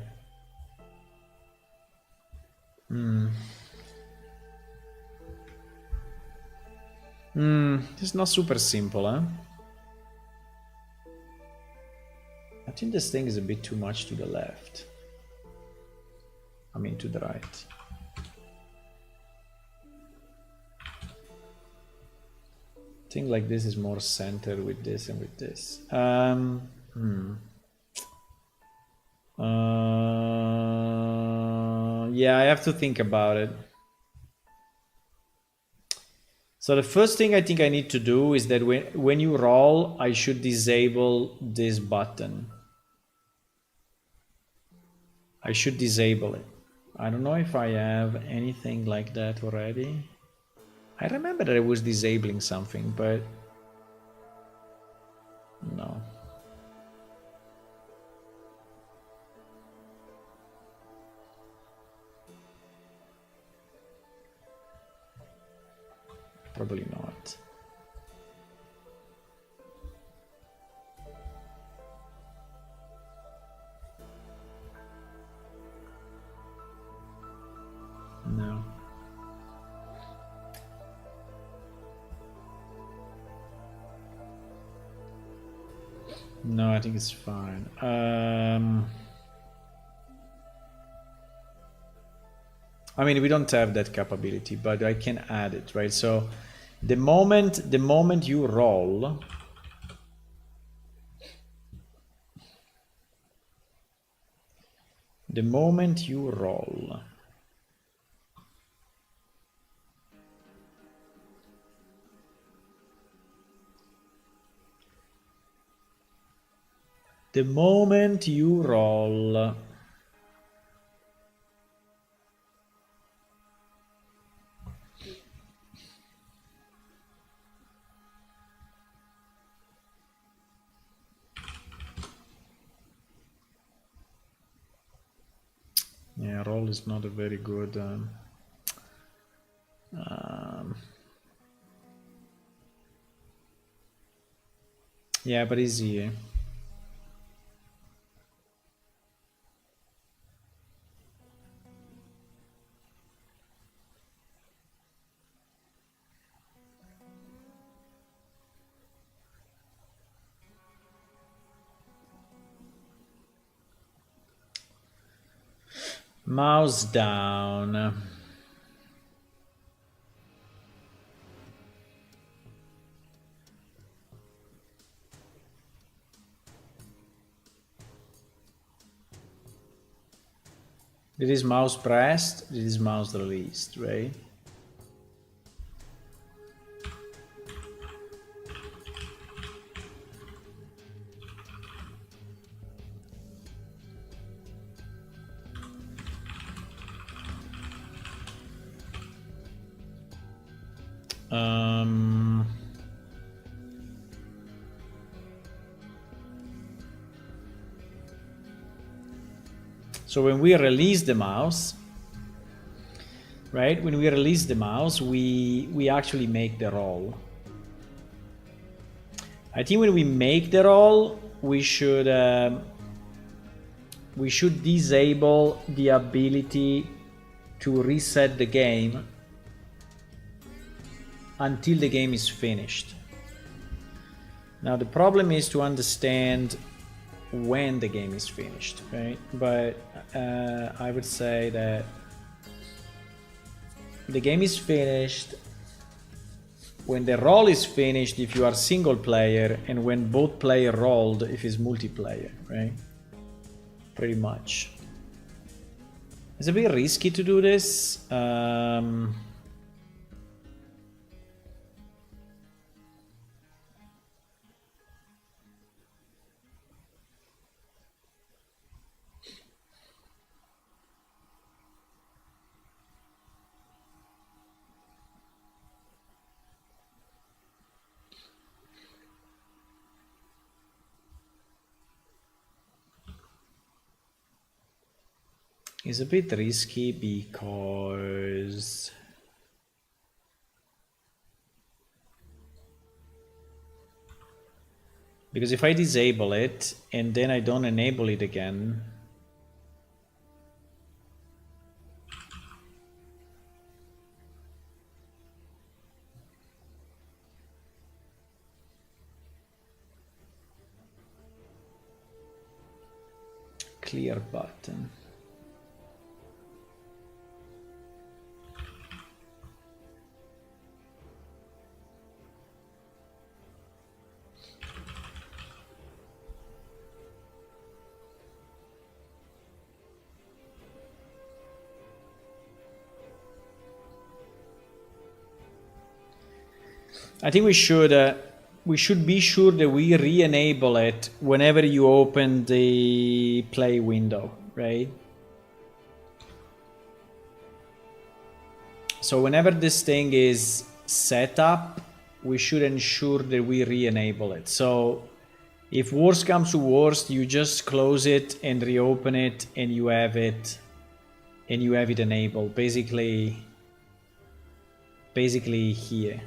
It's not super simple, huh? I think this thing is a bit too much to the left. I mean, to the right. I think like this is more centered with this and with this. Yeah, I have to think about it. So the first thing I think I need to do is that when you roll, I should disable this button. I should disable it. I don't know if I have anything like that already. I remember that I was disabling something, but no. Probably not. No. No, I think it's fine. I mean, we don't have that capability, but I can add it, right? So the moment you roll, the moment you roll, the moment you roll, yeah, roll is not a very good Yeah, but it's here. Mouse down. This is mouse pressed, this is mouse released, right? So when we release the mouse, right? When we release the mouse, we actually make the roll. I think when we make the roll, we should disable the ability to reset the game until the game is finished. Now the problem is to understand when the game is finished, right? But I would say that the game is finished when the roll is finished if you are single player, and when both player rolled if it's multiplayer, right? Pretty much. It's a bit risky to do this. It's a bit risky because if I disable it and then I don't enable it again, clear button. I think we should be sure that we re-enable it whenever you open the play window, right? So whenever this thing is set up, we should ensure that we re-enable it. So if worst comes to worst, you just close it and reopen it, and you have it enabled. Basically here.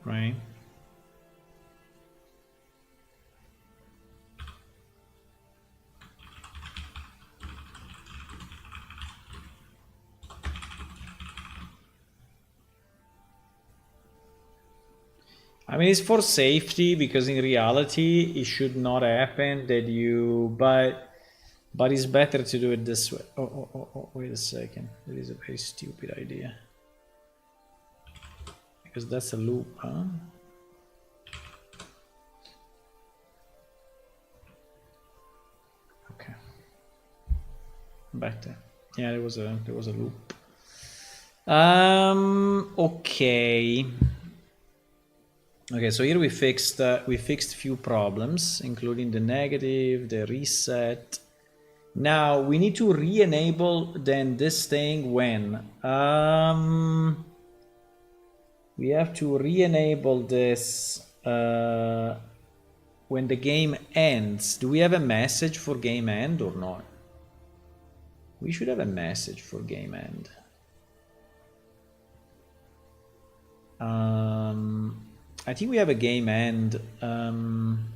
Right. I mean, it's for safety, because in reality it should not happen that you, but it's better to do it this way. Oh, wait a second. That is a very stupid idea. Because that's a loop, huh? Okay. Back there. Yeah, there was a loop. Okay. Okay, so here we fixed few problems, including the negative, the reset, Now we need to re-enable then this thing when we have to re-enable this when the game ends. Do we have a message for game end or not? We should have a message for game end. I think we have a game end on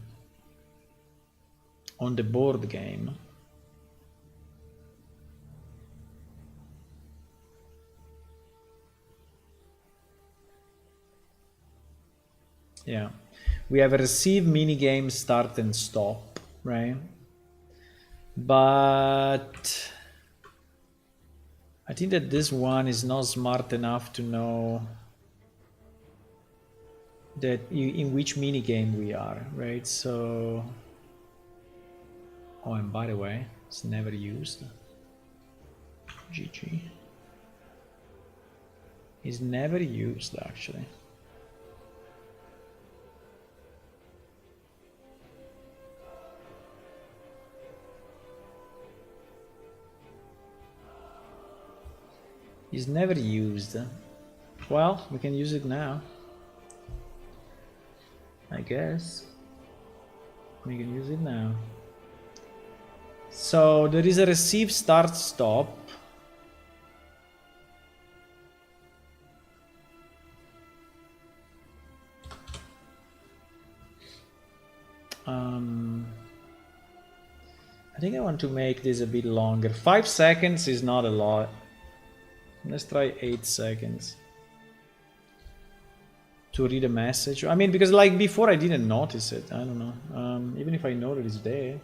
the board game. Yeah, we have a receive minigame start and stop, right? But I think that this one is not smart enough to know that in which minigame we are, right? So, oh, and by the way, it's never used. GG. It's never used actually. It's never used. Well, we can use it now. I guess. We can use it now. So there is a receive start stop. I think I want to make this a bit longer. 5 seconds is not a lot. Let's try 8 seconds to read a message. I mean, because like before I didn't notice it. I don't know. Even if I know that it's there.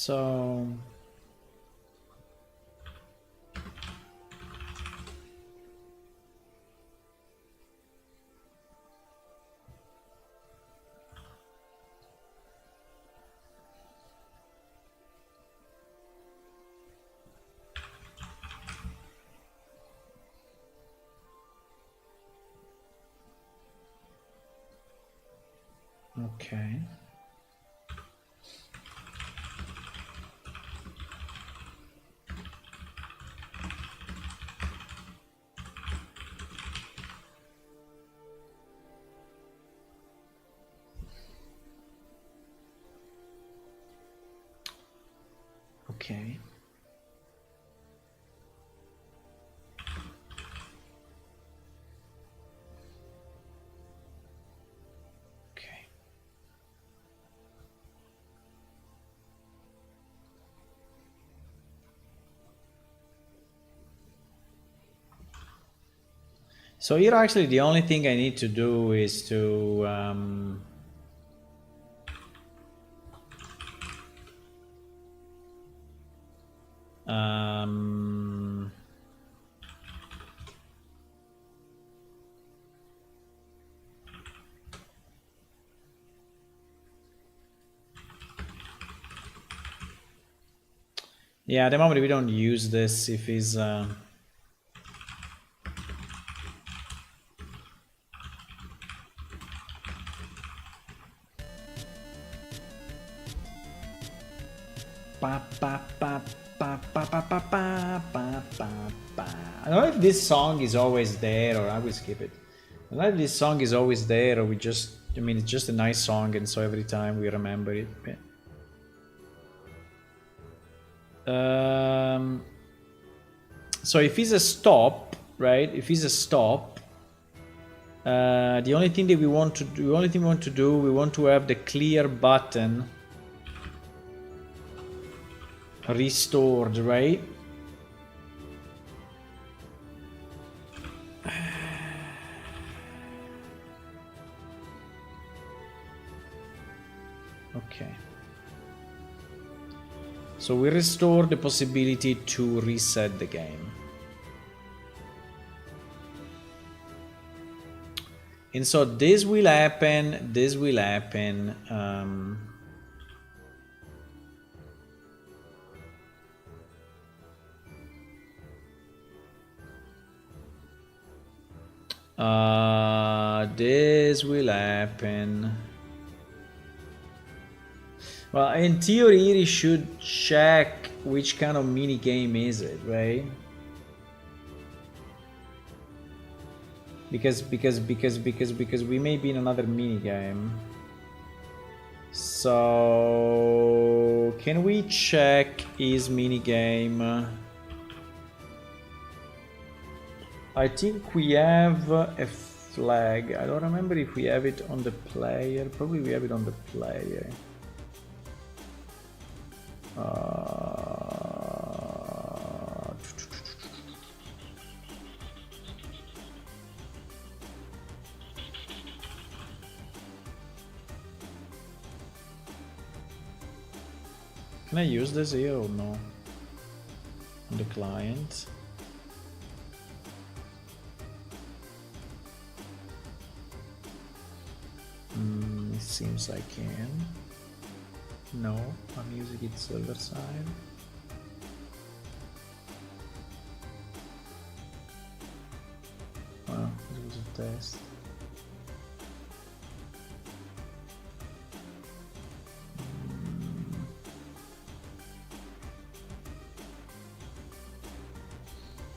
So okay. Okay. Okay. So here actually the only thing I need to do is to yeah, at the moment we don't use this if he's I don't know if this song is always there or I will skip it. I don't know if this song is always there or we just, I mean, it's just a nice song and so every time we remember it. So if it's a stop, right? If it's a stop, the only thing that we want to do, we want to have the clear button restored, right? Okay. So we restore the possibility to reset the game. And so this will happen, this will happen. This will happen. Well, in theory, it should check which kind of mini game is it, right? Because we may be in another mini game. So can we check his mini game? I think we have a flag. I don't remember if we have it on the player. Probably we have it on the player. Can I use this here or no? On the client. It seems I can. No, I'm using it server side. Well, it was a test.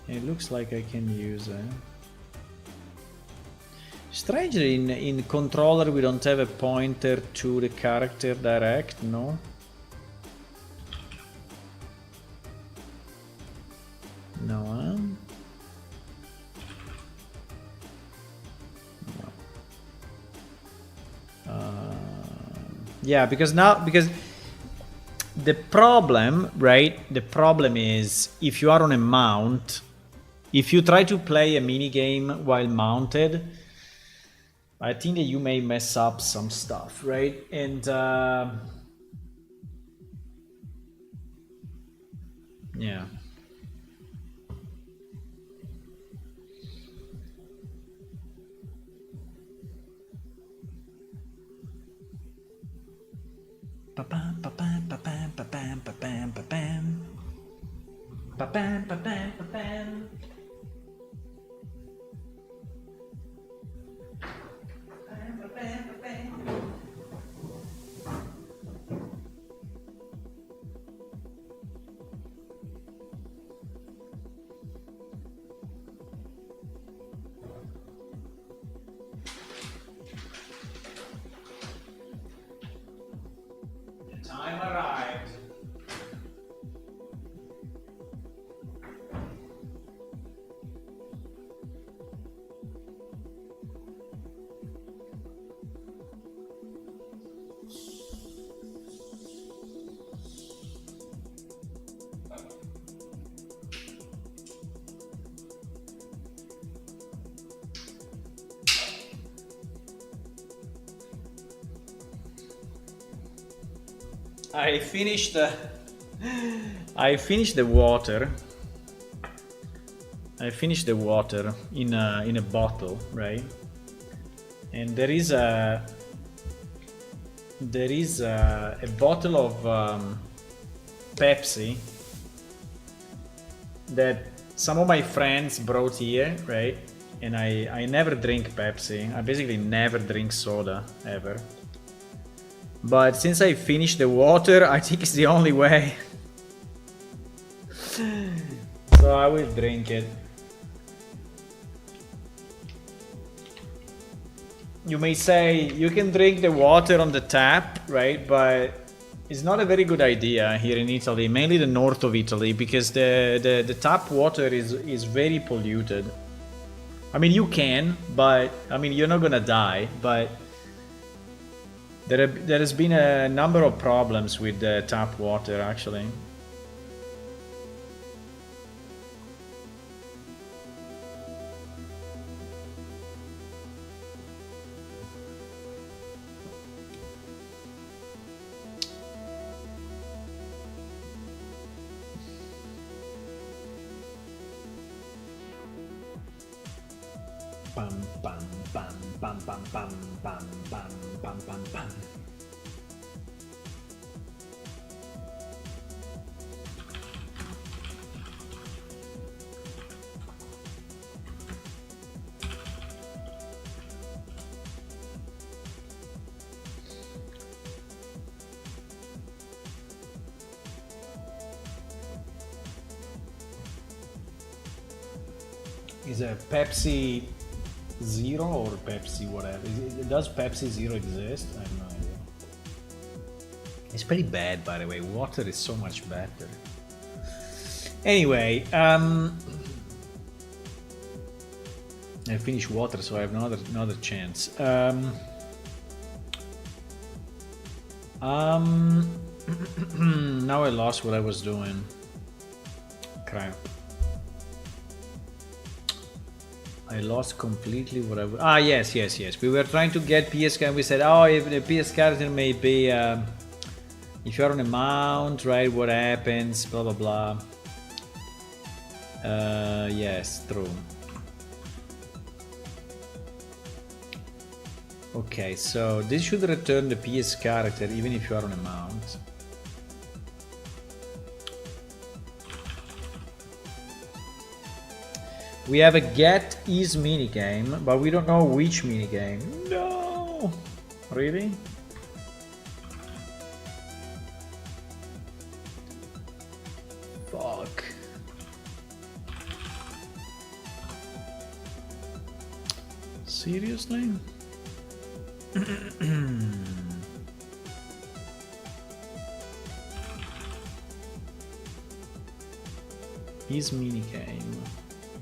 It looks like I can use it. Strangely, in controller we don't have a pointer to the character direct, no? No, huh? No. Yeah, because the problem, right? The problem is if you are on a mount, if you try to play a mini game while mounted, I think that you may mess up some stuff, right? And yeah. Pa-pam, pa-pam, pa-pam, pa-pam, pa-pam, pa-pam. Pa-pam, pa-pam, pa-pam. The time arrived. I finished the water. I finished the water in a bottle, right? And there is a bottle of Pepsi that some of my friends brought here, right? And I never drink Pepsi. I basically never drink soda ever. But since I finished the water, I think it's the only way. So I will drink it. You may say you can drink the water on the tap, right? But it's not a very good idea here in Italy, mainly the north of Italy, because the tap water is very polluted. I mean, you can, but I mean, you're not gonna die, but there has been a number of problems with the tap water, actually. Pam, pam, pam, pam, pam, pam, pam, pam, pam, pam, pam. Is a Pepsi Zero or Pepsi whatever? Does Pepsi Zero exist? I have no idea. It's pretty bad, by the way. Water is so much better. Anyway, I finished water, so I have another chance. Now I lost what I was doing. Crap. I lost completely what I was... Ah, yes. We were trying to get PS character. We said, oh, if the PS character may be... if you're on a mount, right, what happens, blah, blah, blah. Yes, true. Okay, so this should return the PS character even if you are on a mount. We have a get is minigame, but we don't know which minigame. No! Really? Fuck. Seriously? His minigame.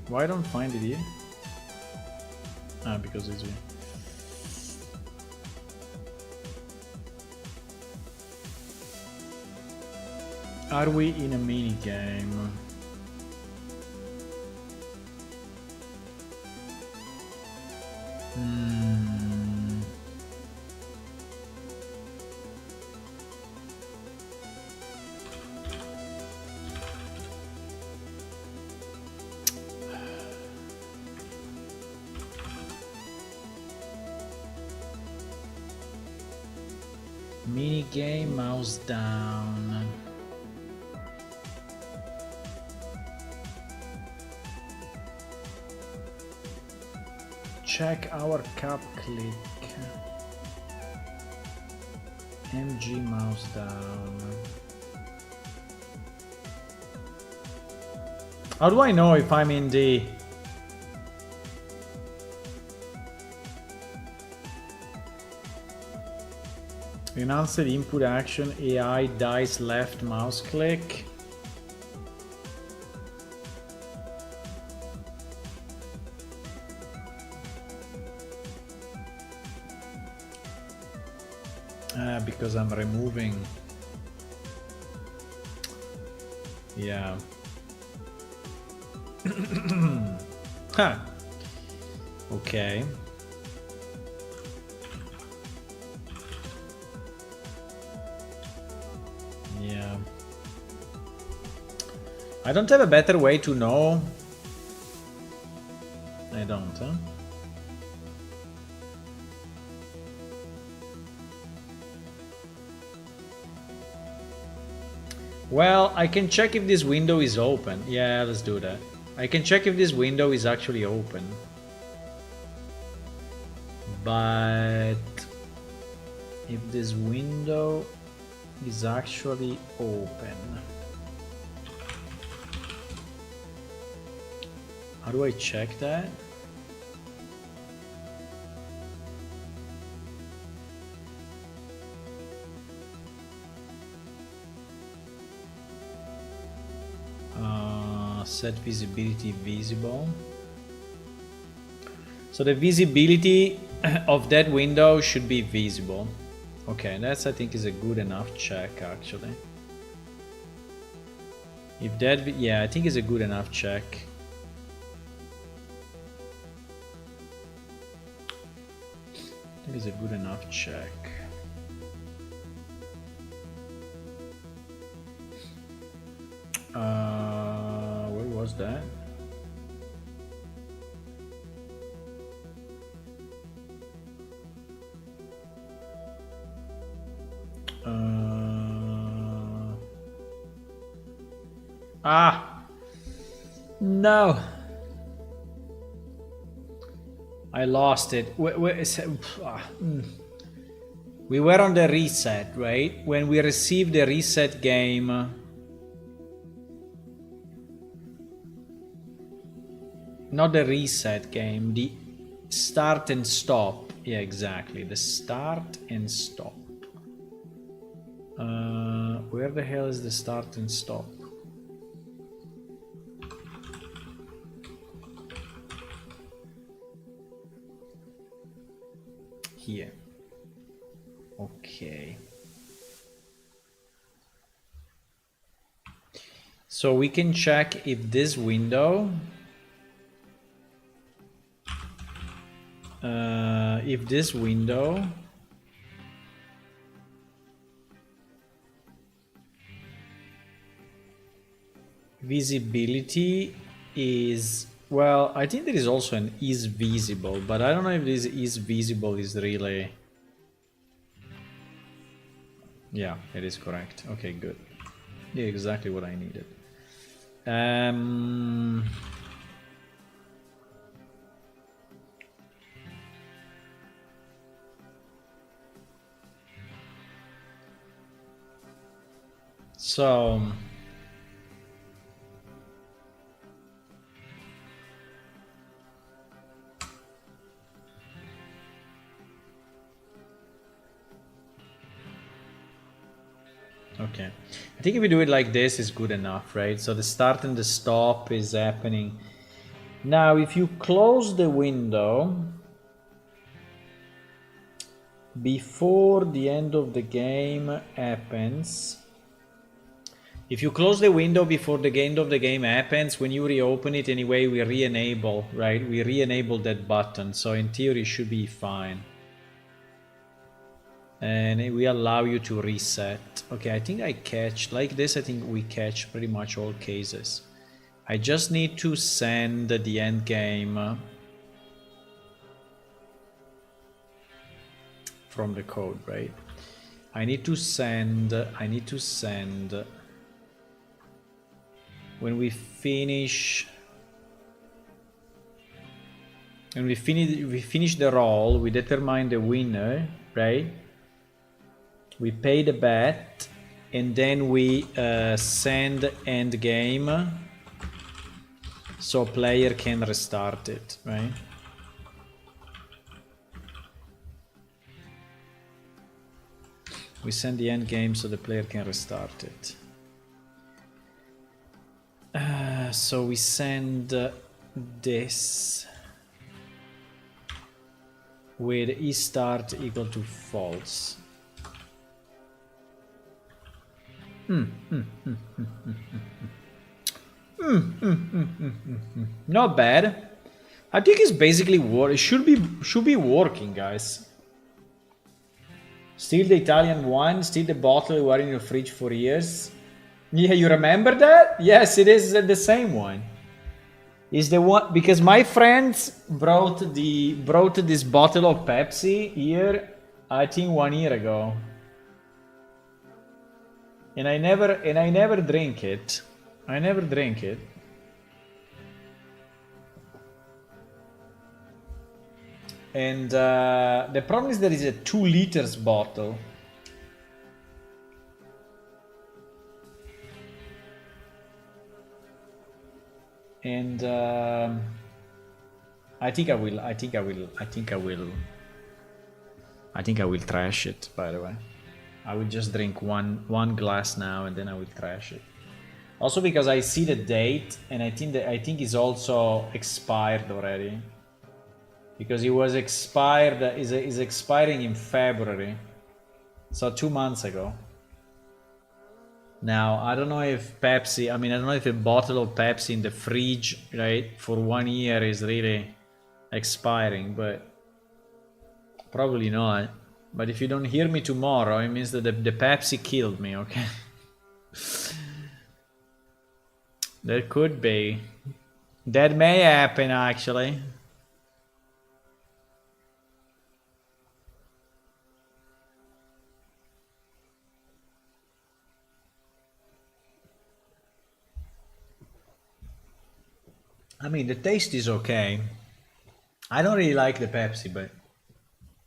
Why don't find it here? Ah, because it's here. Are we in a minigame? Minigame, mouse down. Check our cap click. MG mouse down. How do I know if I'm in the... Enhanced input action AI dice left mouse click. Because I'm removing. Yeah. Huh. Okay. Yeah. I don't have a better way to know. I don't, huh? Well, I can check if this window is open. Yeah, let's do that. I can check if this window is actually open. But if this window is actually open, how do I check that? Set visibility visible. So the visibility of that window should be visible. Okay, that's I think is a good enough check actually. If that, yeah, I think is a good enough check. I think it's a good enough check. Where was that? No. I lost it. We were on the reset, right? When we received the reset game. Not the reset game, the start and stop. Yeah, exactly. The start and stop. Where the hell is the start and stop? Here. Okay. So we can check if this window, visibility is, well, I think there is also an is visible, but I don't know if this is visible is really, yeah, it is correct. Okay, good. Yeah, exactly what I needed. So okay, I think if we do it like this is good enough, right? So the start and the stop is happening. Now if you close the window before the end of the game happens, if you close the window before the end of the game happens, when you reopen it anyway, we re-enable, right? We re-enable that button, so in theory it should be fine. And we allow you to reset. Okay, I think I catch, like this, I think we catch pretty much all cases. I just need to send the end game from the code, right? I need to send when we finish the roll, we determine the winner, right? We pay the bet and then we send end game so player can restart it, right? We send the end game so the player can restart it. So we send this with eStart equal to false. Not bad. I think it's basically it should be working, guys. Still the Italian wine, still the bottle you were in your fridge for years. Yeah, you remember that? Yes, it is the same one. Is the one because my friends brought this bottle of Pepsi here, I think 1 year ago. And I never drink it. I never drink it. And the problem is there is a 2 liters bottle. And I think I will trash it, by the way. I will just drink one glass now and then I will trash it. Also because I see the date and I think it's also expired already. Because it was expired, is expiring in February. So 2 months ago. Now, I don't know if Pepsi, I don't know if a bottle of Pepsi in the fridge, right, for 1 year is really expiring, but probably not. But if you don't hear me tomorrow, it means that the Pepsi killed me, okay? That could be. That may happen, actually. I mean, the taste is okay. I don't really like the Pepsi, but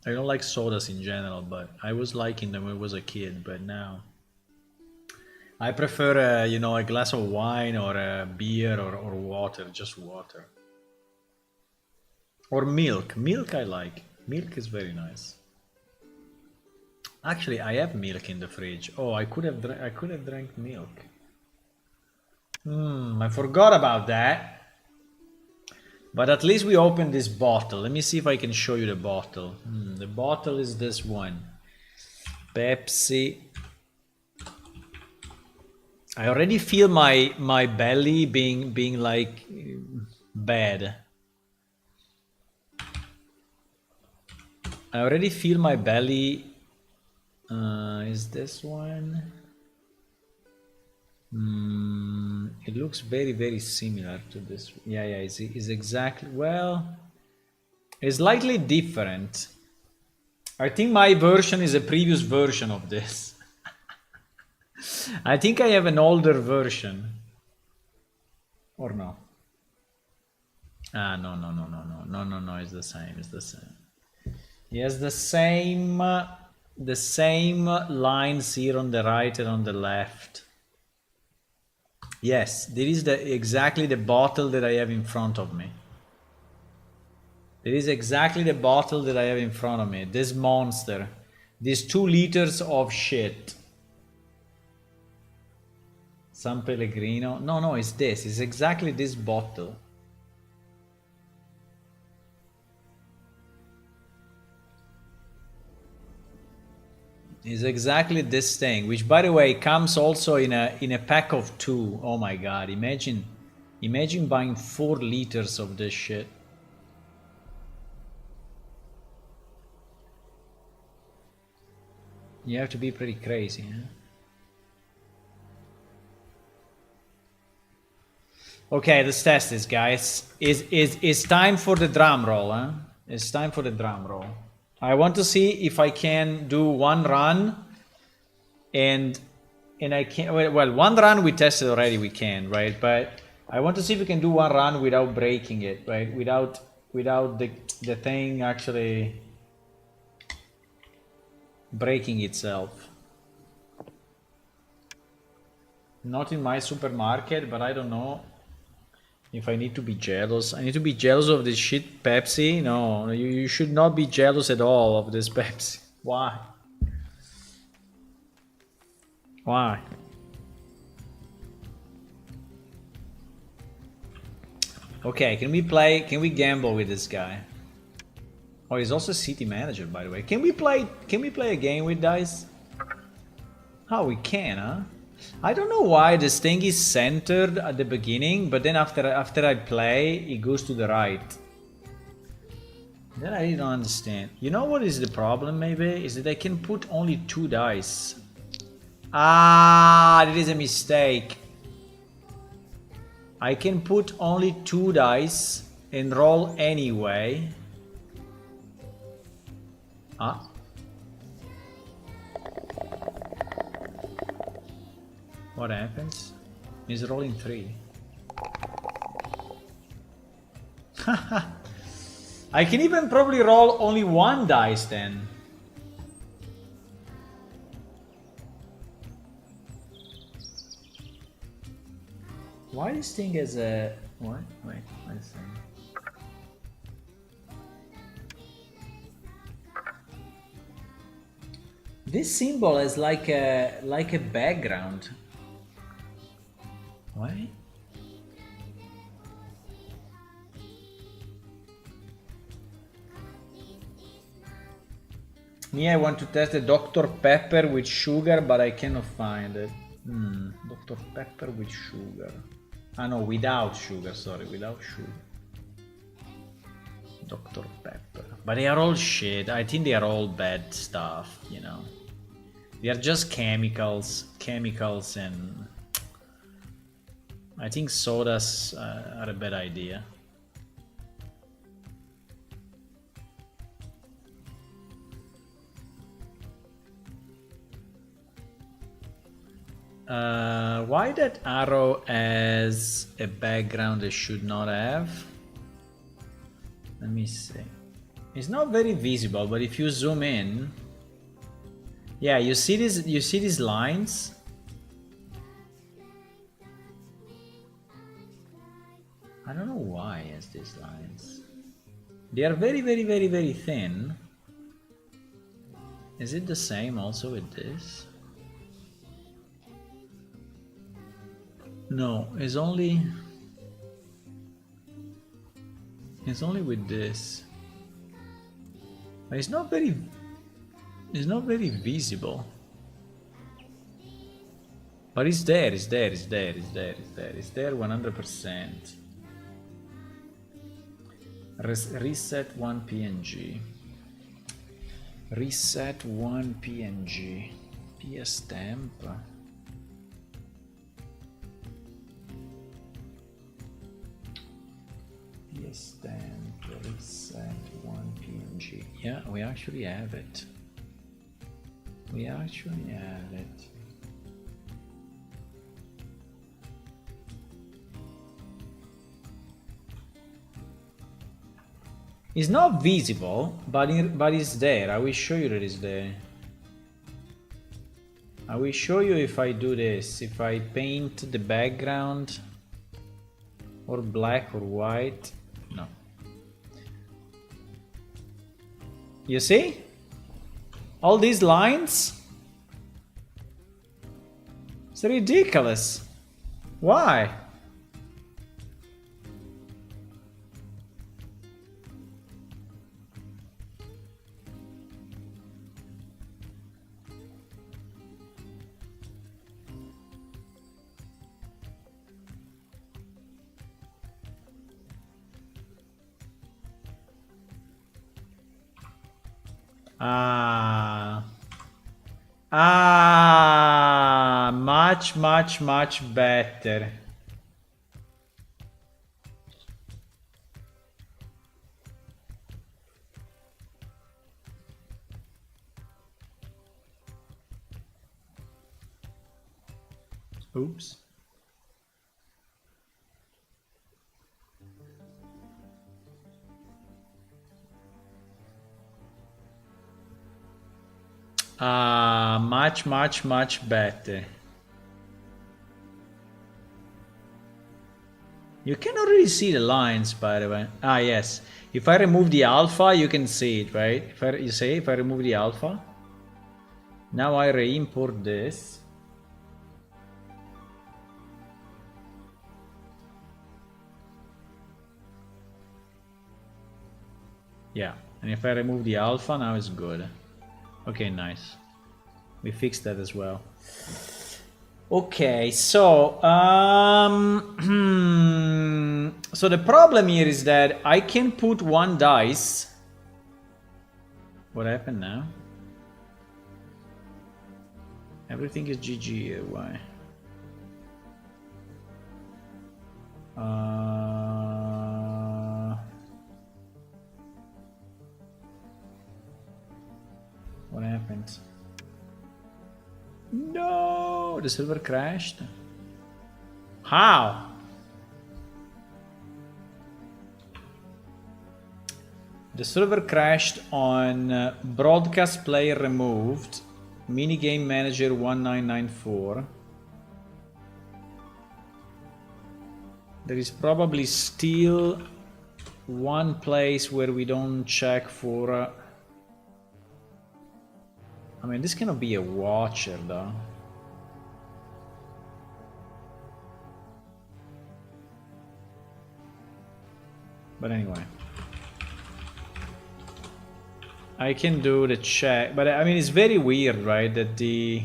I don't like sodas in general, but I was liking them when I was a kid, but now I prefer, you know, a glass of wine or a beer or water, just water. Or milk. Milk I like. Milk is very nice. Actually, I have milk in the fridge. Oh, I could have drank milk. I forgot about that. But at least we opened this bottle. Let me see if I can show you the bottle. The bottle is this one. Pepsi. I already feel my belly being like bad. I already feel my belly. Is this one? It looks very similar to this. Yeah, it's exactly, well, it's slightly different. I think my version is a previous version of this. I think I have an older version. Or no? Ah, no, it's the same, it's the same. Yes, the same lines here on the right and on the left. Yes, there is exactly the bottle that I have in front of me. There is exactly the bottle that I have in front of me. This monster. These 2 liters of shit. San Pellegrino. No, it's this. It's exactly this bottle. It's exactly this thing, which by the way comes also in a pack of 2. Oh my god, imagine buying 4 liters of this shit. You have to be pretty crazy, huh? Okay, let's test this, guys. It's time for the drum roll, huh? It's time for the drum roll. I want to see if I can do one run, and I can't. Well, one run we tested already. We can, right? But I want to see if we can do one run without breaking it, right? Without the thing actually breaking itself. Not in my supermarket, but I don't know if I need to be jealous. I need to be jealous of this shit Pepsi. No, you should not be jealous at all of this Pepsi. Why? Why? Okay, can we gamble with this guy? Oh, he's also city manager, by the way. Can we play a game with dice? Oh, we can, huh? I don't know why this thing is centered at the beginning, but then after I play, it goes to the right. Then I don't understand. You know what is the problem, maybe? Is that I can put only 2 dice. Ah, that is a mistake. I can put only 2 dice and roll anyway. Ah. What happens? He's rolling 3. I can even probably roll only 1 dice then. Why this thing has a... What? Wait, let's see. This symbol is like a background. Why? Me, I want to test the Dr. Pepper with sugar, but I cannot find it. Dr. Pepper with sugar. Ah no, without sugar, sorry, without sugar. Dr. Pepper. But they are all shit. I think they are all bad stuff, you know. They are just chemicals and... I think sodas are a bad idea. Why that arrow has a background it should not have? Let me see. It's not very visible, but if you zoom in, yeah, you see this. You see these lines. I don't know why it has these lines. They are very, very, very, very thin. Is it the same also with this? No, it's only with this. But it's not very visible. But it's there, it's there, it's there, it's there, it's there, it's there 100%. Reset one PNG. Reset one PNG. PS stamp. PS stamp. Reset one PNG. Yeah, we actually have it. We actually have it. It's not visible, but it's there. I will show you that it's there. I will show you if I do this. If I paint the background or black or white. No. You see? All these lines? It's ridiculous. Why? Much better. Oops. Much better. You cannot really see the lines, by the way. Ah, yes. If I remove the alpha, you can see it, right? If I remove the alpha, now I re-import this. Yeah, and if I remove the alpha, now it's good. Okay, nice. We fixed that as well. Okay, so so the problem here is that I can put one dice. What happened now? Everything is GG here. Why? What happened? No, the server crashed. How? The server crashed on broadcast player removed, minigame manager 1994. There is probably still one place where we don't check for... I mean, this cannot be a watcher, though. But anyway. I can do the check, but I mean, it's very weird, right? That the...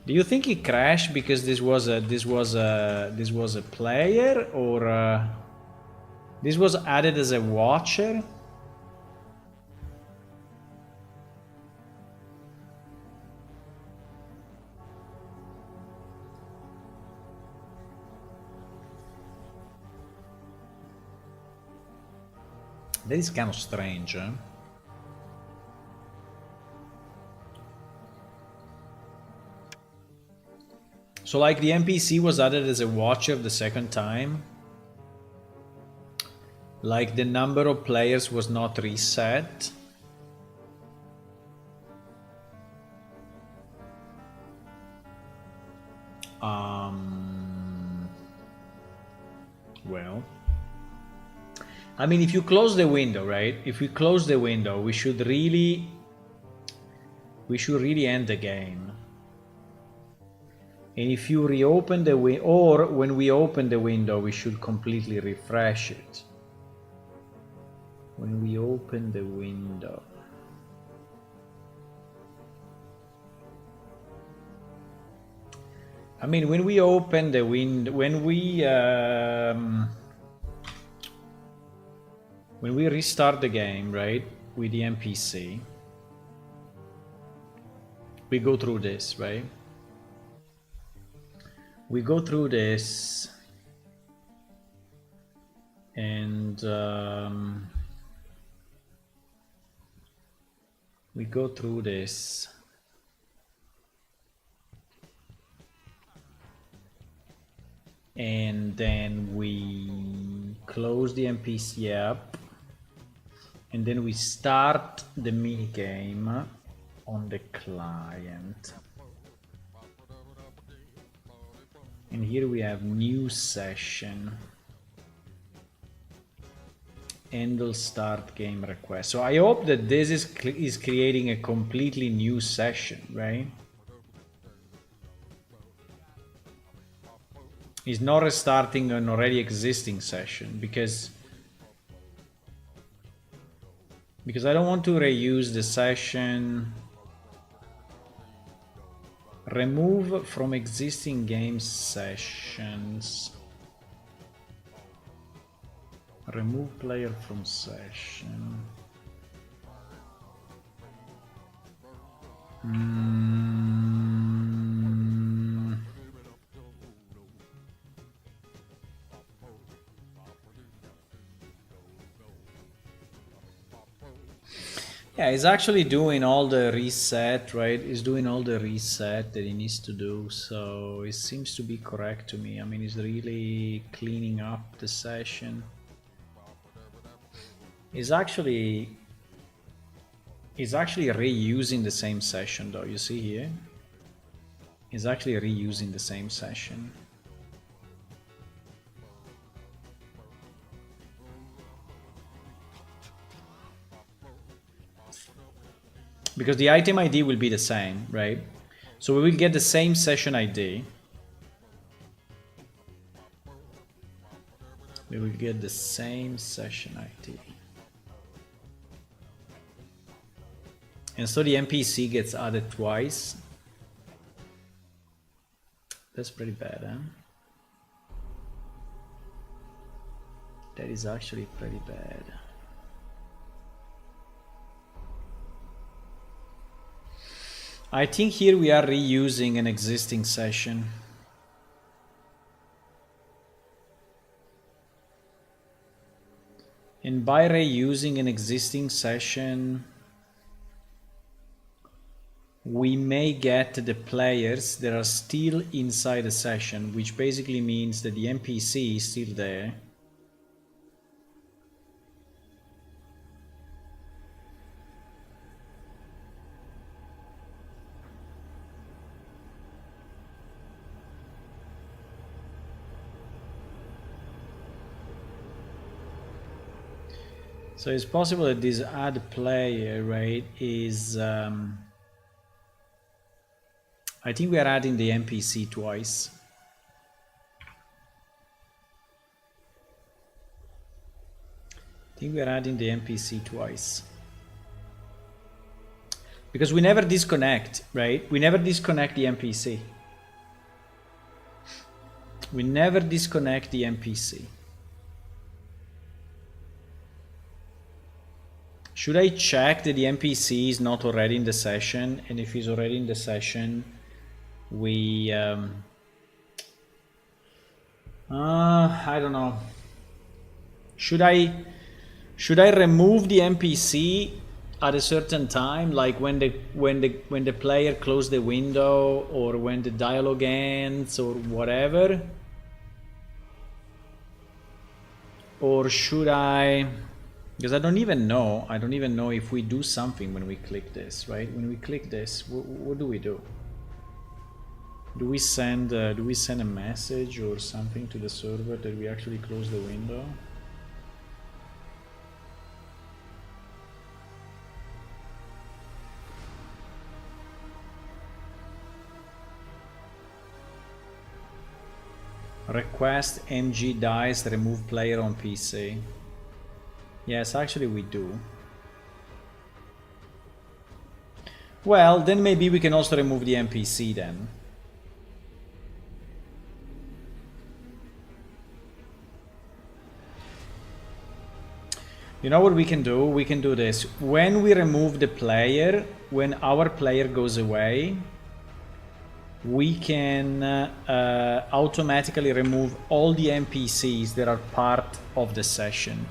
Do you think it crashed because this was a player, or this was added as a watcher? That is kind of strange, eh? So like the NPC was added as a watcher the second time. Like the number of players was not reset. Well, I mean, if you close the window, right? If we close the window, we should really end the game. And if you reopen the window, or when we open the window, we should completely refresh it. When we open the window. I mean, when we open the window, when we restart the game, right, with the NPC, we go through this, right? We go through this, and we go through this. And then we close the NPC app, and then we start the mini game on the client. And here we have new session, and we'll start game request. So I hope that this is creating a completely new session, right? It's not restarting an already existing session, because I don't want to reuse the session. Remove from existing game sessions. Remove player from session. Yeah, he's actually doing all the reset, right? He's doing all the reset that he needs to do, so it seems to be correct to me. I mean, he's really cleaning up the session. He's actually reusing the same session, though. You see here? He's actually reusing the same session. Because the item ID will be the same, right? So we will get the same session ID. We will get the same session ID. And so the NPC gets added twice. That's pretty bad, huh? That is actually pretty bad. I think here we are reusing an existing session. And by reusing an existing session, we may get the players that are still inside the session, which basically means that the NPC is still there. So it's possible that this add player, right, is I think we are adding the NPC twice. I think we are adding the NPC twice. Because we never disconnect, right? We never disconnect the NPC. We never disconnect the NPC. Should I check that the NPC is not already in the session? And if he's already in the session, we I don't know. Should I Should I remove the NPC at a certain time, like when the player closes the window, or when the dialogue ends, or whatever? Or should I, because I don't even know if we do something when we click this, right? When we click this, what do we do? Do we send a message or something to the server that we actually close the window? Request MG dice remove player on PC. Yes, actually we do. Well, then maybe we can also remove the NPC then. You know what we can do? We can do this. When we remove the player, when our player goes away, we can automatically remove all the NPCs that are part of the session.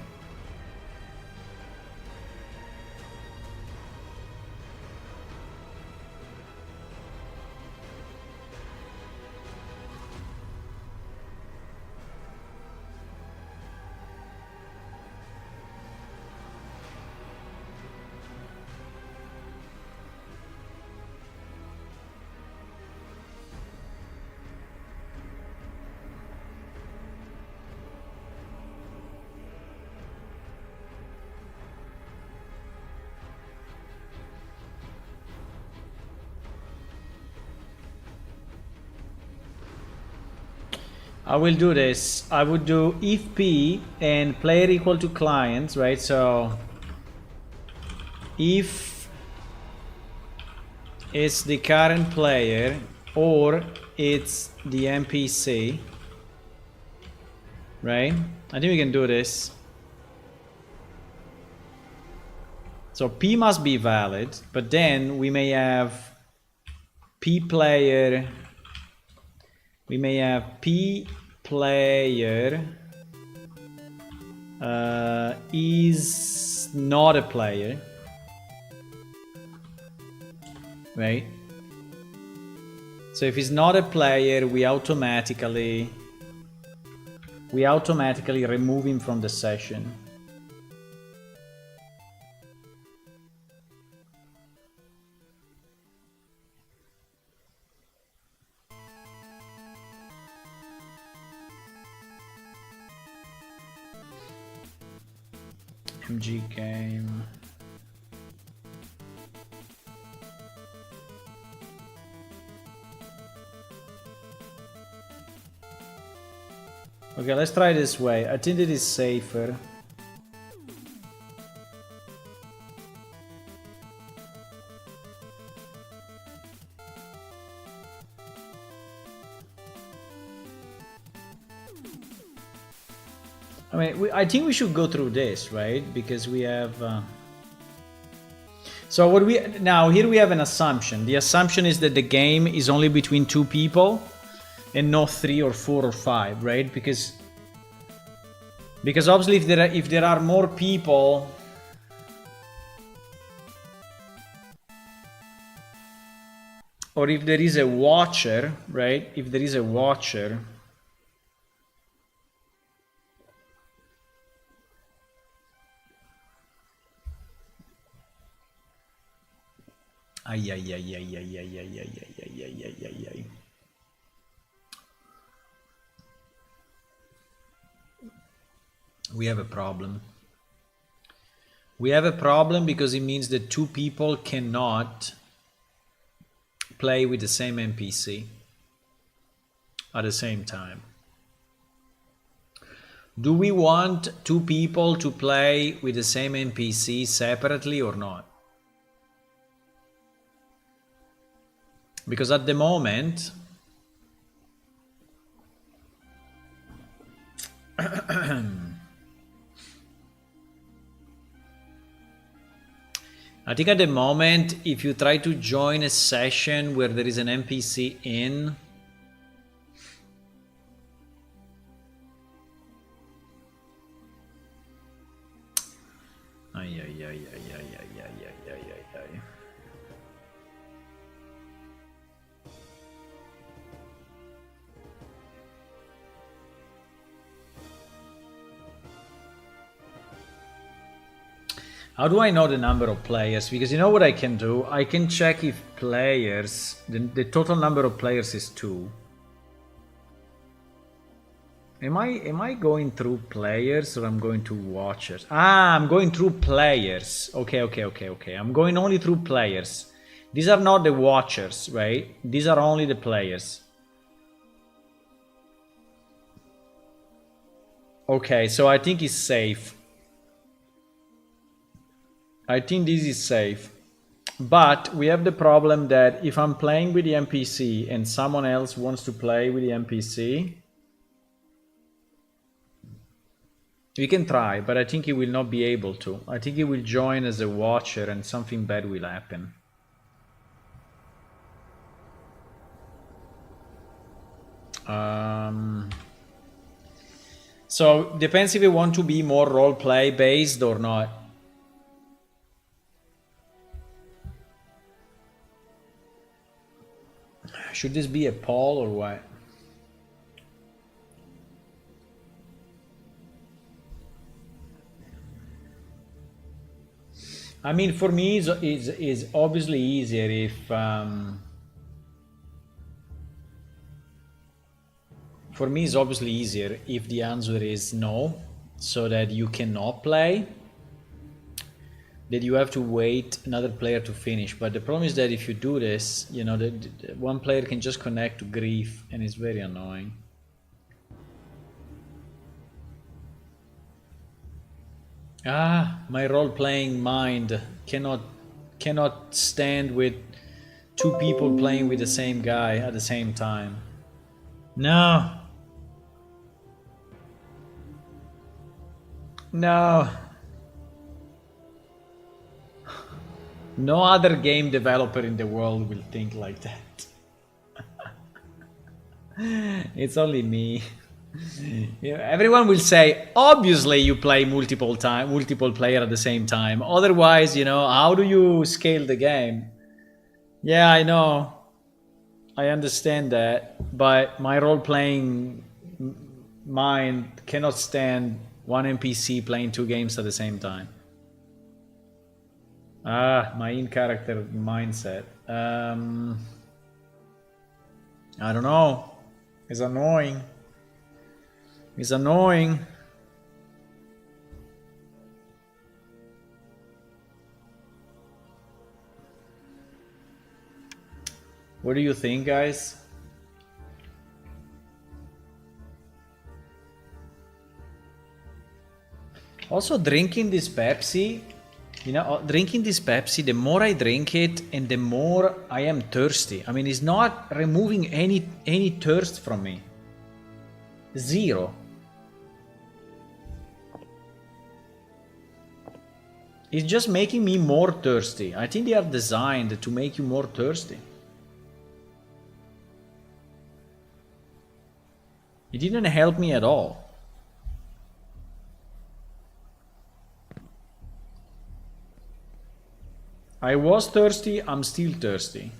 I will do this. I would do if p and player equal to clients, right? So if it's the current player or it's the NPC, right? I think we can do this. So p must be valid, but then we may have p player. We may have p player is not a player, right? So if he's not a player, we automatically remove him from the session. MG game. Okay, let's try this way. I think it is safer. I mean, I think we should go through this, right? Because we have... So what now here we have an assumption. The assumption is that the game is only between two people and not 3 or 4 or 5, right? Because obviously if there are more people, or if there is a watcher, right? If there is a watcher, ay. We have a problem. We have a problem because it means that two people cannot play with the same NPC at the same time. Do we want two people to play with the same NPC separately or not? Because at the moment, I think at the moment, if you try to join a session where there is an NPC in, Ay, ay, ay, ay, ay, ay, ay, ay, ay, ay. How do I know the number of players? Because you know what I can do? I can check if players, the total number of players is 2. Am I going through players or I'm going to watchers? Ah, I'm going through players. Okay. I'm going only through players. These are not the watchers, right? These are only the players. Okay, so I think it's safe. I think this is safe. But we have the problem that if I'm playing with the NPC and someone else wants to play with the NPC, we can try, but I think he will not be able to. I think he will join as a watcher and something bad will happen. So depends if you want to be more roleplay based or not. Should this be a poll or what? I mean, for me, it's obviously easier if for me it's obviously easier if the answer is no, so that you cannot play, that you have to wait another player to finish. But the problem is that if you do this, you know, the one player can just connect to grief and it's very annoying. My role-playing mind cannot stand with 2 people playing with the same guy at the same time. No. No. No other game developer in the world will think like that. It's only me. Yeah, everyone will say, obviously you play multiple player at the same time. Otherwise, you know, how do you scale the game? Yeah, I know. I understand that, but my role-playing mind cannot stand one NPC playing 2 games at the same time. My in-character mindset. I don't know. It's annoying. It's annoying. What do you think, guys? Also, drinking this Pepsi, you know, drinking this Pepsi, the more I drink it and the more I am thirsty. I mean, it's not removing any thirst from me. Zero. It's just making me more thirsty. I think they are designed to make you more thirsty. It didn't help me at all. I was thirsty, I'm still thirsty.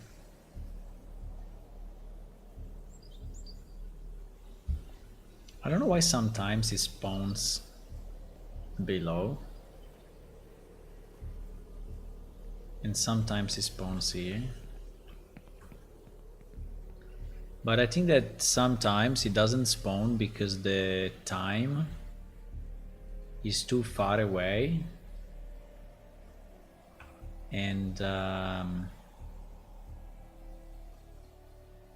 I don't know why sometimes it spawns below. And sometimes it spawns here. But I think that sometimes it doesn't spawn because the time is too far away. And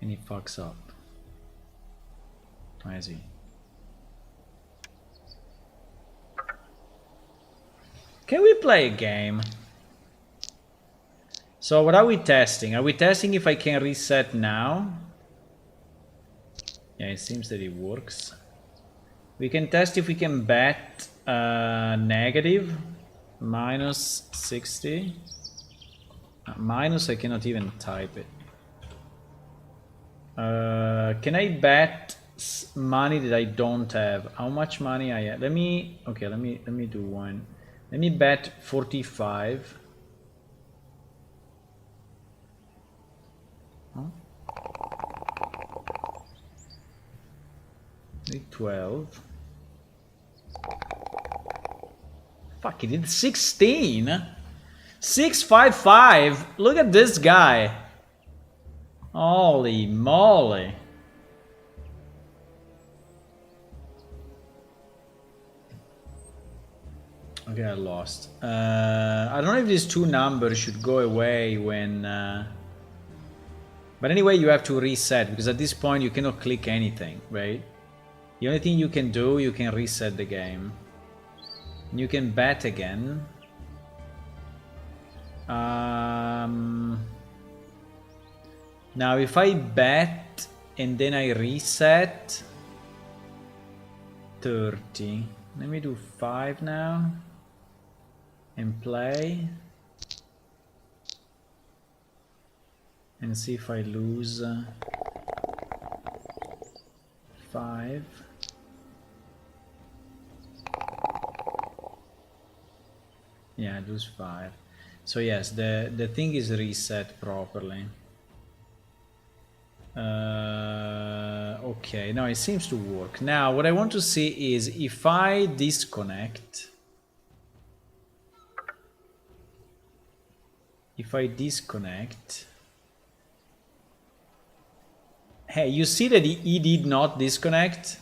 it fucks up. I see. Can we play a game? So what are we testing? Are we testing if I can reset now? Yeah, it seems that it works. We can test if we can bet negative minus 60. Minus, I cannot even type it. Can I bet money that I don't have? How much money I have? Let me do one. Let me bet 45. Huh? 12. Fuck, he did 16. 655. Look at this guy. Holy moly. Okay, I lost. I don't know if these two numbers should go away when... But anyway, you have to reset, because at this point you cannot click anything, right? The only thing you can do, you can reset the game. You can bet again. Now if I bet and then I reset... 30. Let me do 5 now. And play. And see if I lose 5. Yeah, I lose 5. So yes, the thing is reset properly. Okay, now it seems to work. Now what I want to see is if I disconnect. If I disconnect. Hey, you see that he did not disconnect?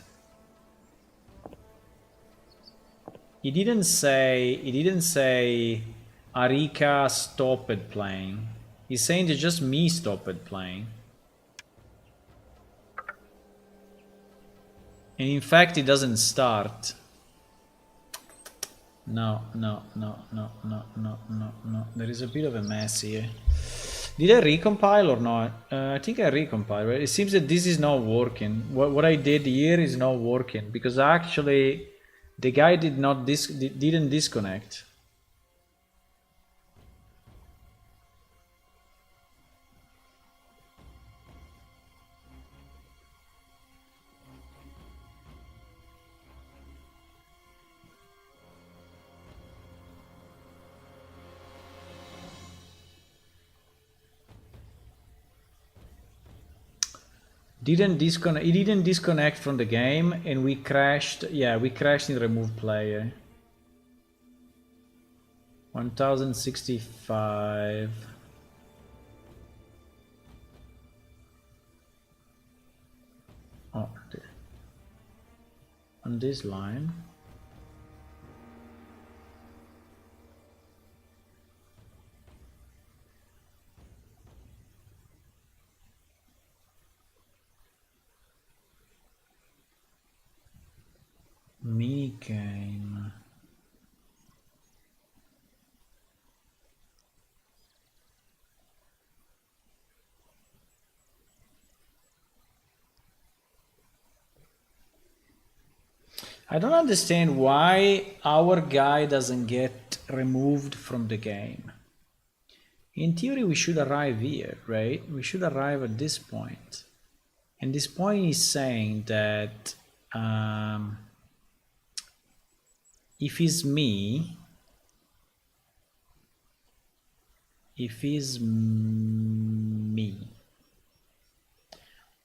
He didn't say Arika stopped playing. He's saying that just me stopped playing. And in fact, it doesn't start. No. There is a bit of a mess here. Did I recompile or not? I think I recompiled, right? It seems that this is not working. What I did here is not working because actually the guy didn't disconnect. He didn't disconnect from the game and we crashed. Yeah, we crashed in remove player. 1065. Oh, on this line. Mini game. I don't understand why our guy doesn't get removed from the game. In theory, we should arrive here, right? We should arrive at this point. And this point is saying that if it's me,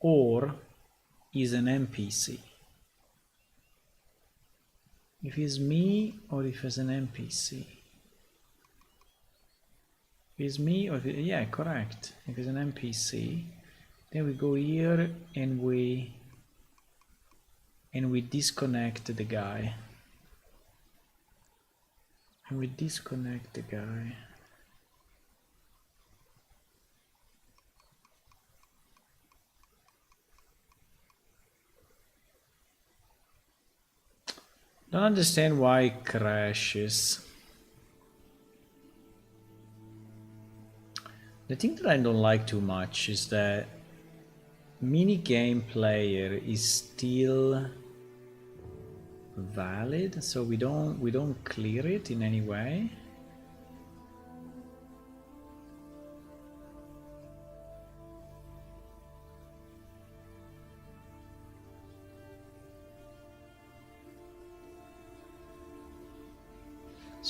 or is an NPC. If it's me or if it's an NPC. If it's me or if yeah, correct. If it's an NPC, then we go here and we disconnect the guy. And we disconnect the guy. Don't understand why it crashes. The thing that I don't like too much is that minigame player is still valid, so we don't clear it in any way.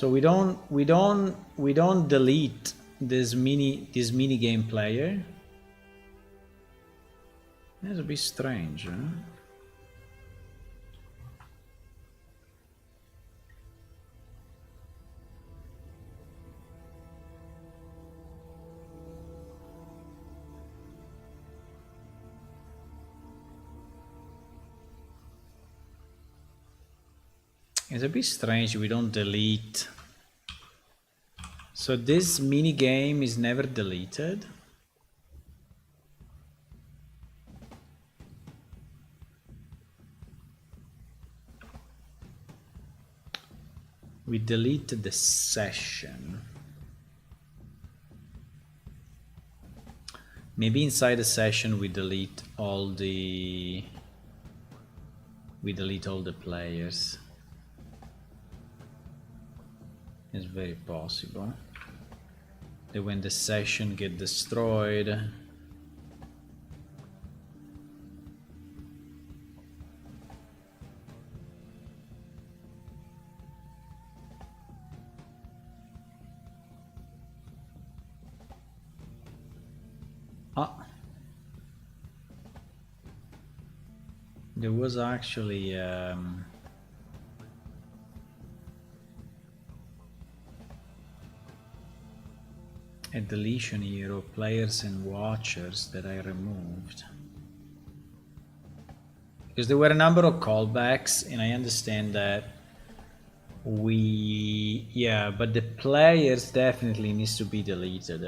So we don't delete this mini game player. That's a bit strange, huh? It's a bit strange we don't delete. So this mini game is never deleted. We delete the session. Maybe inside the session we delete all the players. It's very possible that when the session get destroyed, there was actually a deletion here of players and watchers that I removed. Because there were a number of callbacks, and I understand that but the players definitely needs to be deleted.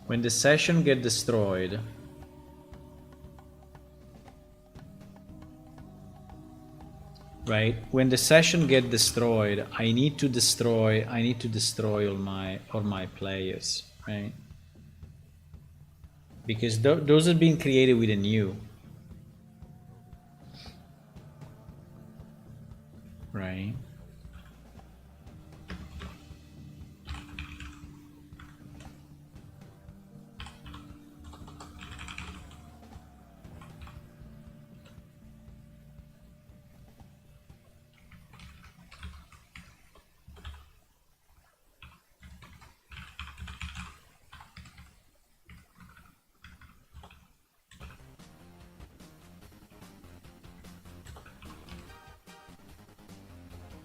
When the session get destroyed, right? When the session get destroyed, I need to destroy all my players, right? Because those are being created with a new, right?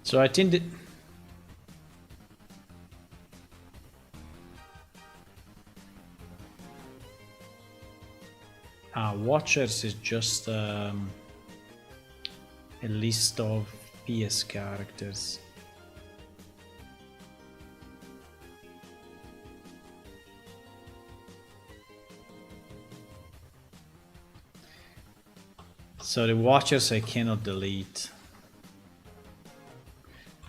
So I think that watchers is just a list of PS characters. So the watchers I cannot delete.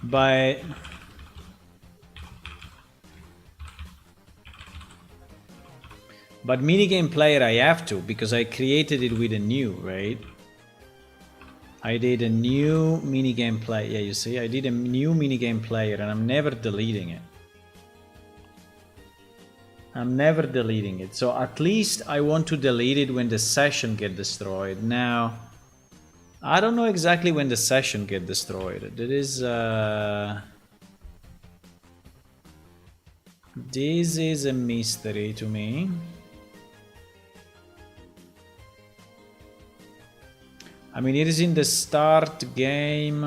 But minigame player I have to, because I created it with a new, right? I did a new minigame player. Yeah, you see, I did a new minigame player and I'm never deleting it. I'm never deleting it. So at least I want to delete it when the session get destroyed. Now, I don't know exactly when the session get destroyed. This is a mystery to me. I mean, it is in the start game.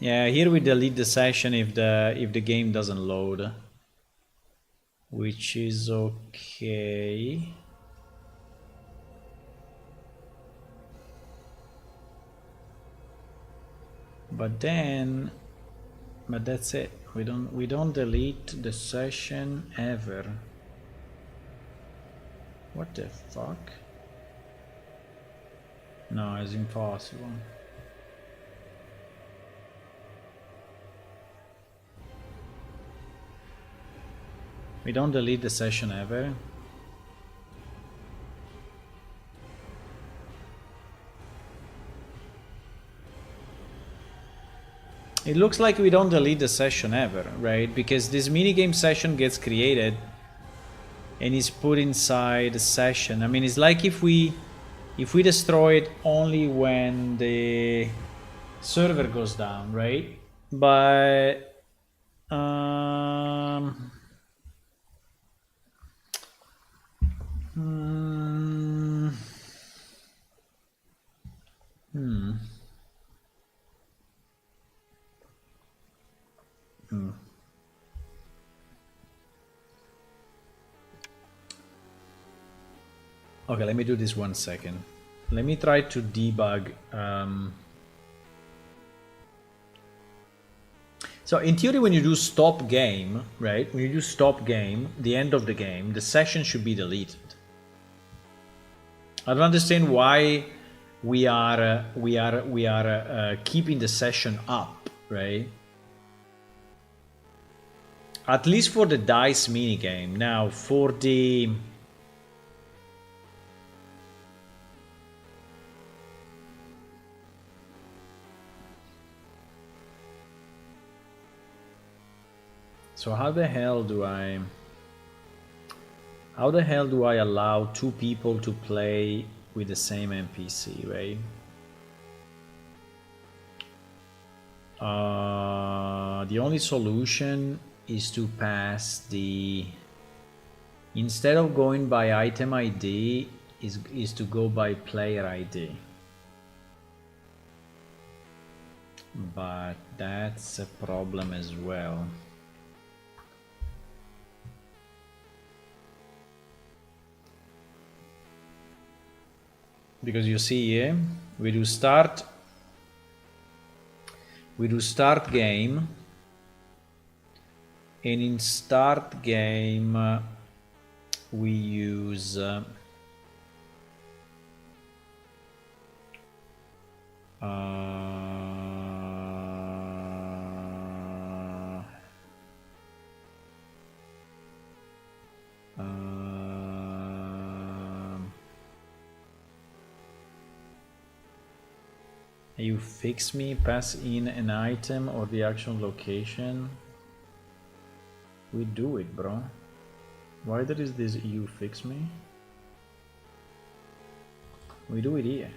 Yeah, here we delete the session if the game doesn't load, which is okay. But that's it. We don't delete the session ever. What the fuck? No, it's impossible. We don't delete the session ever. It looks like we don't delete the session ever, right? Because this minigame session gets created and is put inside the session. I mean, it's like if we destroy it only when the server goes down, right? But Okay, let me do this 1 second. Let me try to debug. So in theory, when you do stop game, right? When you do stop game, the end of the game, the session should be deleted. I don't understand why we are keeping the session up, right? At least for the dice minigame. Now for the so how the hell do I allow two people to play with the same NPC, right? The only solution is to pass the, instead of going by item ID, is to go by player ID. But that's a problem as well. Because you see here, we do start game, and in start game we use you fix me, pass in an item or the actual location. We do it, bro. Why there is this you fix me? We do it here.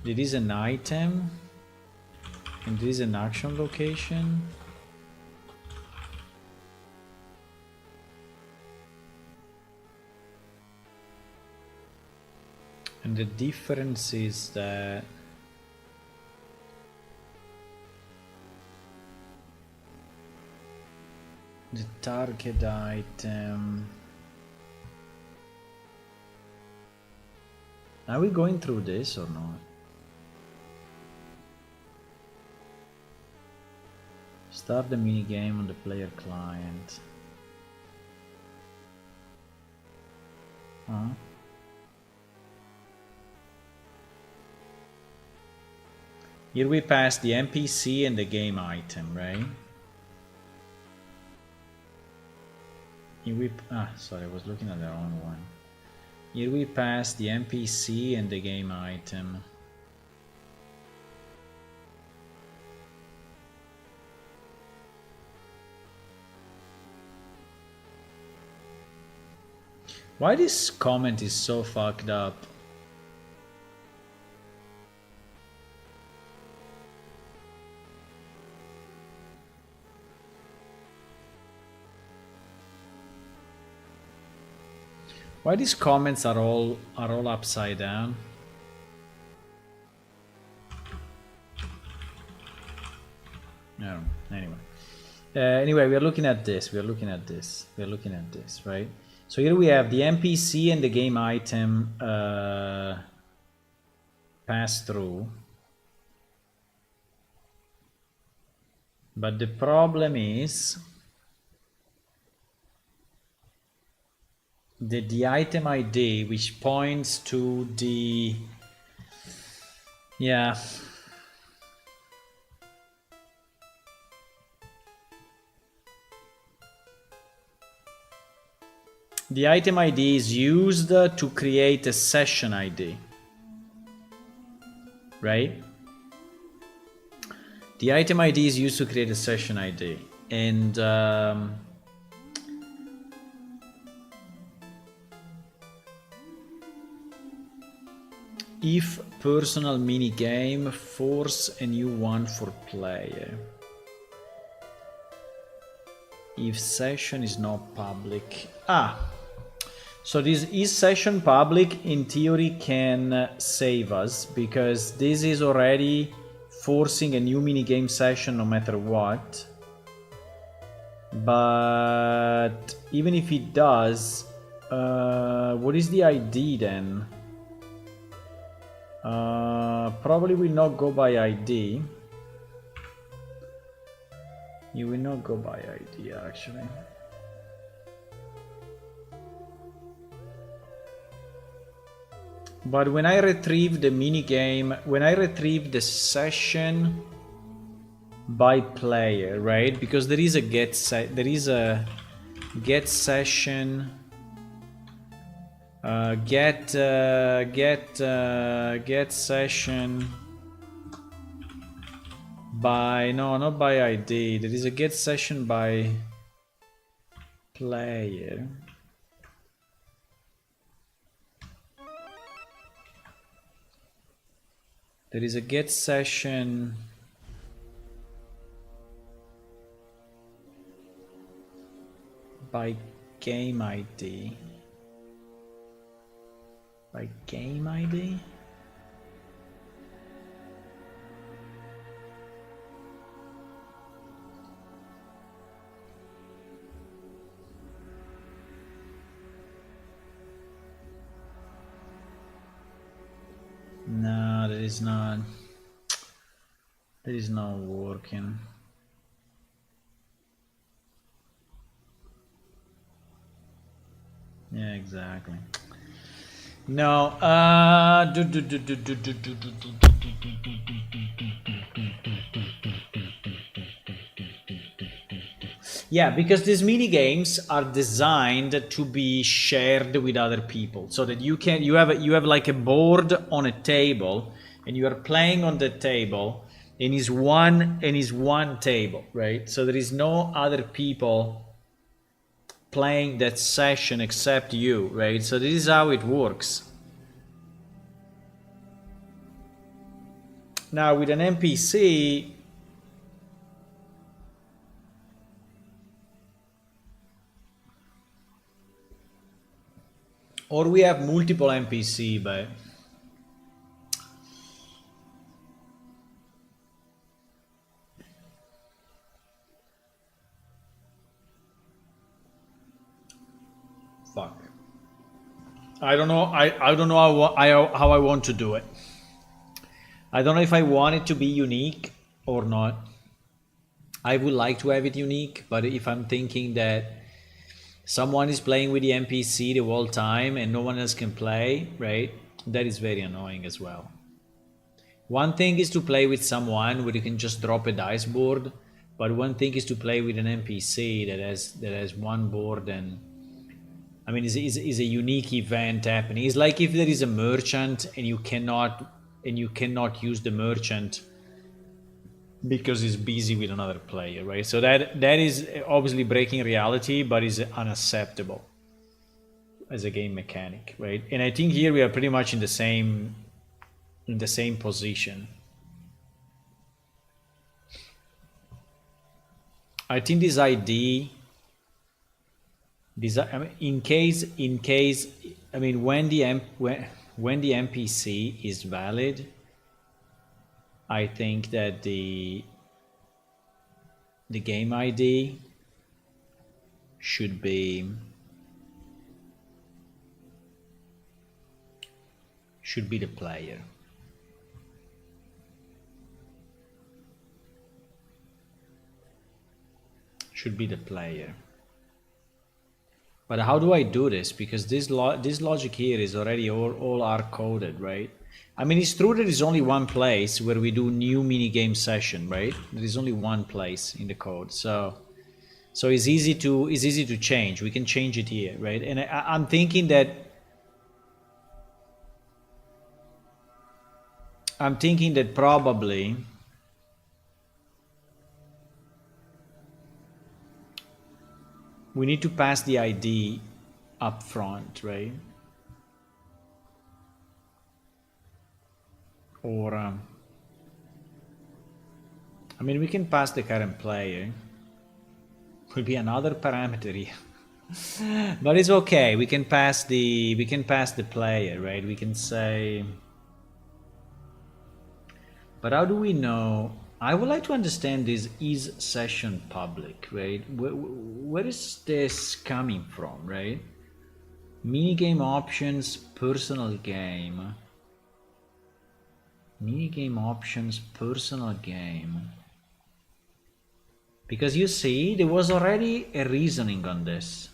It is an item and this is an action location. And the difference is that the target item. Are we going through this or not? Start the minigame on the player client. Huh? Here we pass the NPC and the game item, right? Here we, sorry, I was looking at the wrong one. Here we pass the NPC and the game item. Why this comment is so fucked up? Why these comments are all upside down? No, anyway. Anyway, we are looking at this. Right? So here we have the NPC and the game item pass through. But the problem is that the item ID, which points to the, yeah, the item ID is used to create a session ID, right? The item ID is used to create a session ID, and If personal mini game, force a new one for player. If session is not public. So this is session public in theory can save us, because this is already forcing a new minigame session no matter what. But even if it does, what is the ID then? Probably will not go by ID. You will not go by ID actually. But when I retrieve the minigame, when I retrieve the session by player, right? Because there is a get session, get session by, no, not by ID. There is a get session by player. There is a get session by game ID. By game ID? No, that is not. That is not working. Yeah, exactly. No. Yeah, because these mini games are designed to be shared with other people, so that you have like a board on a table, and you are playing on the table, and is one table, right? So there is no other people playing that session except you, right? So this is how it works. Now with an NPC, or we have multiple NPC, but fuck. I don't know. I don't know how I want to do it. I don't know if I want it to be unique or not. I would like to have it unique, but if I'm thinking that someone is playing with the NPC the whole time and no one else can play, right? That is very annoying as well. One thing is to play with someone where you can just drop a dice board, but one thing is to play with an NPC that has one board, and I mean is a unique event happening. It's like if there is a merchant and you cannot use the merchant because he's busy with another player, right? So that is obviously breaking reality, but is unacceptable as a game mechanic, right? And I think here we are pretty much in the same position. I think this ID, I mean, in case, I mean, when the NPC is valid, I think that the game ID should be the player. Should be the player. But how do I do this? Because this logic here is already all hard coded, right? I mean, it's true there is only one place where we do new minigame session, right? There is only one place in the code, so it's easy to change. We can change it here, right? And I'm thinking that probably we need to pass the ID up front, right? Or I mean, we can pass the current player. Could be another parameter here. But it's okay. We can pass the player, right? We can say. But how do we know? I would like to understand this is session public, right? Where is this coming from, right? Minigame options, personal game. Minigame options, personal game. Because you see, there was already a reasoning on this.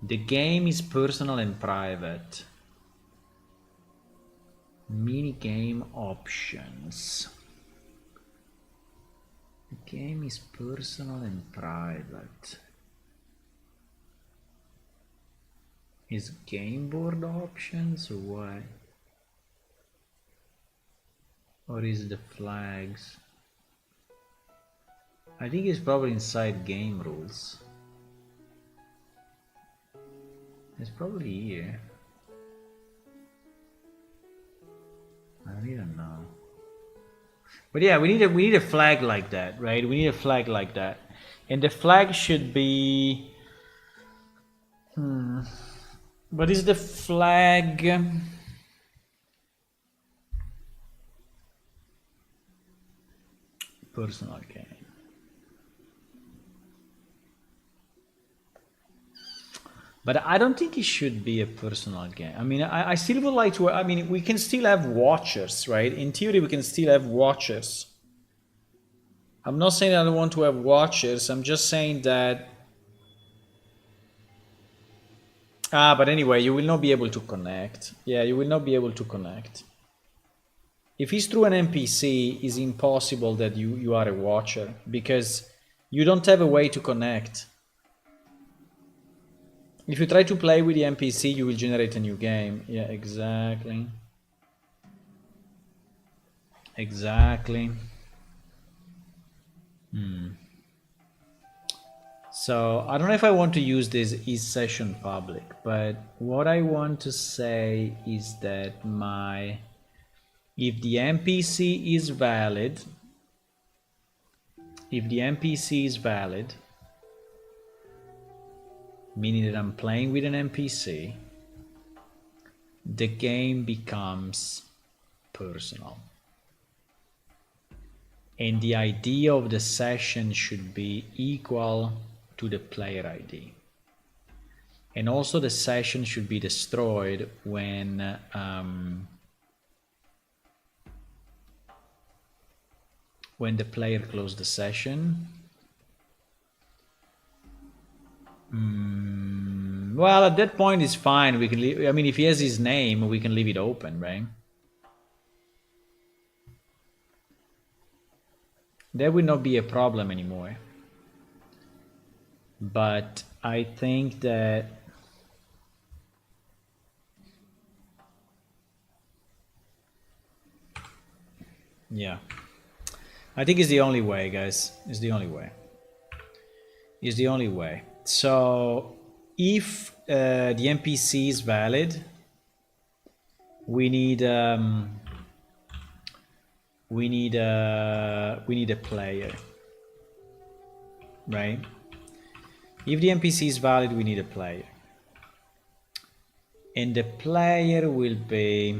The game is personal and private. Minigame options. The game is personal and private. Is game board options or what? Or is the flags? I think it's probably inside game rules. It's probably here. I don't even know. But yeah, we need a flag like that, right? We need a flag like that. And the flag should be what is the flag? Personal game. But I don't think it should be a personal game. I mean, I still would like to. I mean, we can still have watchers, right? In theory, we can still have watchers. I'm not saying I don't want to have watchers. I'm just saying that. But anyway, you will not be able to connect. Yeah, you will not be able to connect. If it's through an NPC, it's impossible that you are a watcher because you don't have a way to connect. If you try to play with the NPC, you will generate a new game. Yeah, exactly. Exactly. So I don't know if I want to use this is session public, but what I want to say is that if the NPC is valid, meaning that I'm playing with an NPC, the game becomes personal. And the ID of the session should be equal to the player ID. And also the session should be destroyed when the player closed the session. Well, at that point it's fine. We can leave, I mean, if he has his name, we can leave it open, right? There will not be a problem anymore. But I think that yeah, I think it's the only way, guys. It's the only way. It's the only way. So if the NPC is valid, we need a player, right? If the NPC is valid, we need a player, and the player will be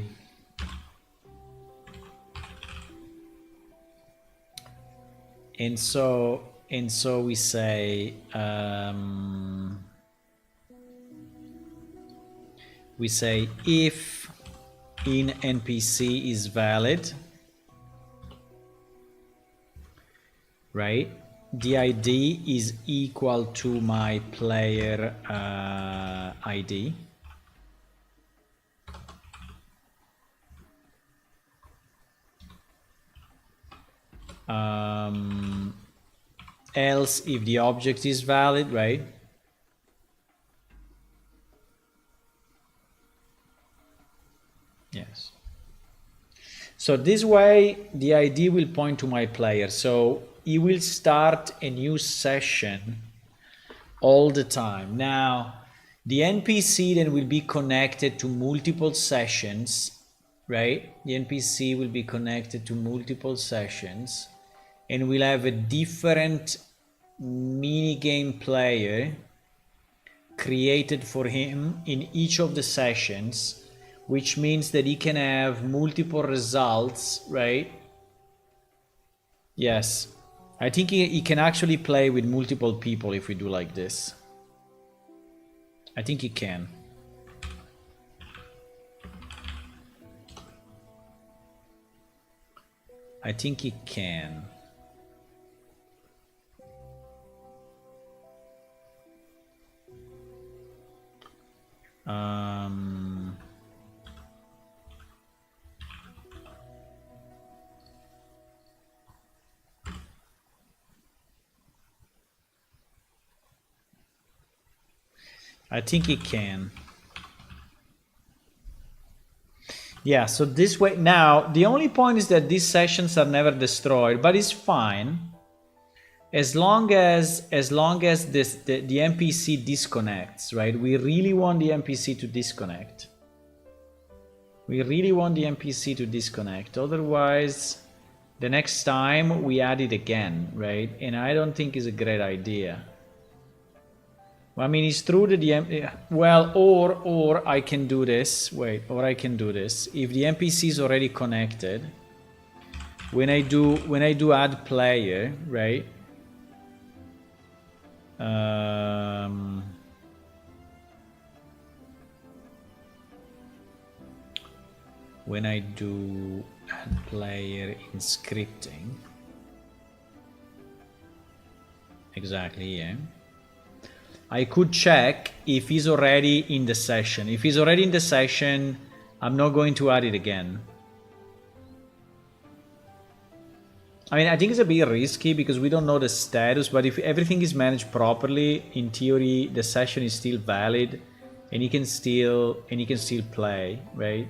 and so we say if in NPC is valid, right? The ID is equal to my player ID. Else if the object is valid, right? Yes. So this way the ID will point to my player. So he will start a new session all the time. Now, the NPC then will be connected to multiple sessions right? The NPC will be connected to multiple sessions, and we'll have a different minigame player created for him in each of the sessions, which means that he can have multiple results, right? Yes. I think he can actually play with multiple people if we do like this. I think he can. I think he can. I think he can. Yeah, so this way now, the only point is that these sessions are never destroyed, but it's fine as long as the NPC disconnects, right? We really want the NPC to disconnect. We really want the NPC to disconnect. Otherwise, the next time we add it again, right? And I don't think it's a great idea. I mean, it's true that the well, or I can do this. Wait, or I can do this. If the NPC is already connected, when I do add player, right? When I do add player in scripting, exactly, yeah. I could check if he's already in the session. If he's already in the session, I'm not going to add it again. I mean, I think it's a bit risky because we don't know the status, but if everything is managed properly, in theory, the session is still valid and he can still play, right?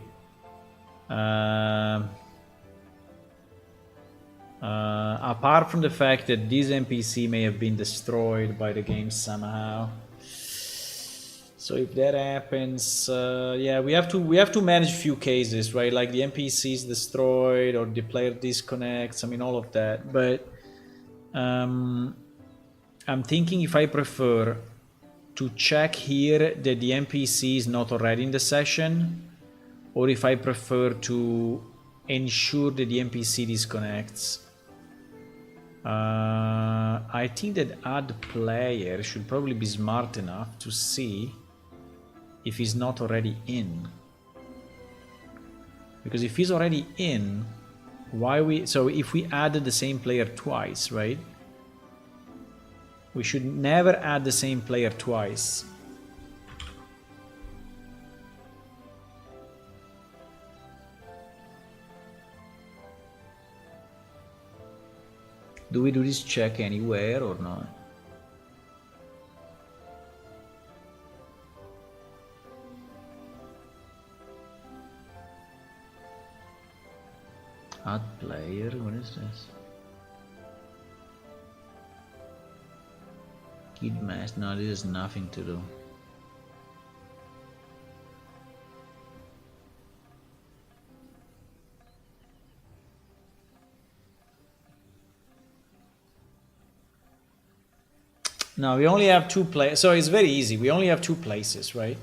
Apart from the fact that this NPC may have been destroyed by the game somehow. So if that happens, yeah, we have to manage a few cases, right? Like the NPC is destroyed or the player disconnects. I mean, all of that. But I'm thinking if I prefer to check here that the NPC is not already in the session, or if I prefer to ensure that the NPC disconnects. I think that add player should probably be smart enough to see if he's not already in. Because if he's already in, so if we added the same player twice, right? We should never add the same player twice. Do we do this check anywhere or not? Add player, what is this? Kid mask, no, this has nothing to do. No, we only have two places, so it's very easy. We only have two places, right?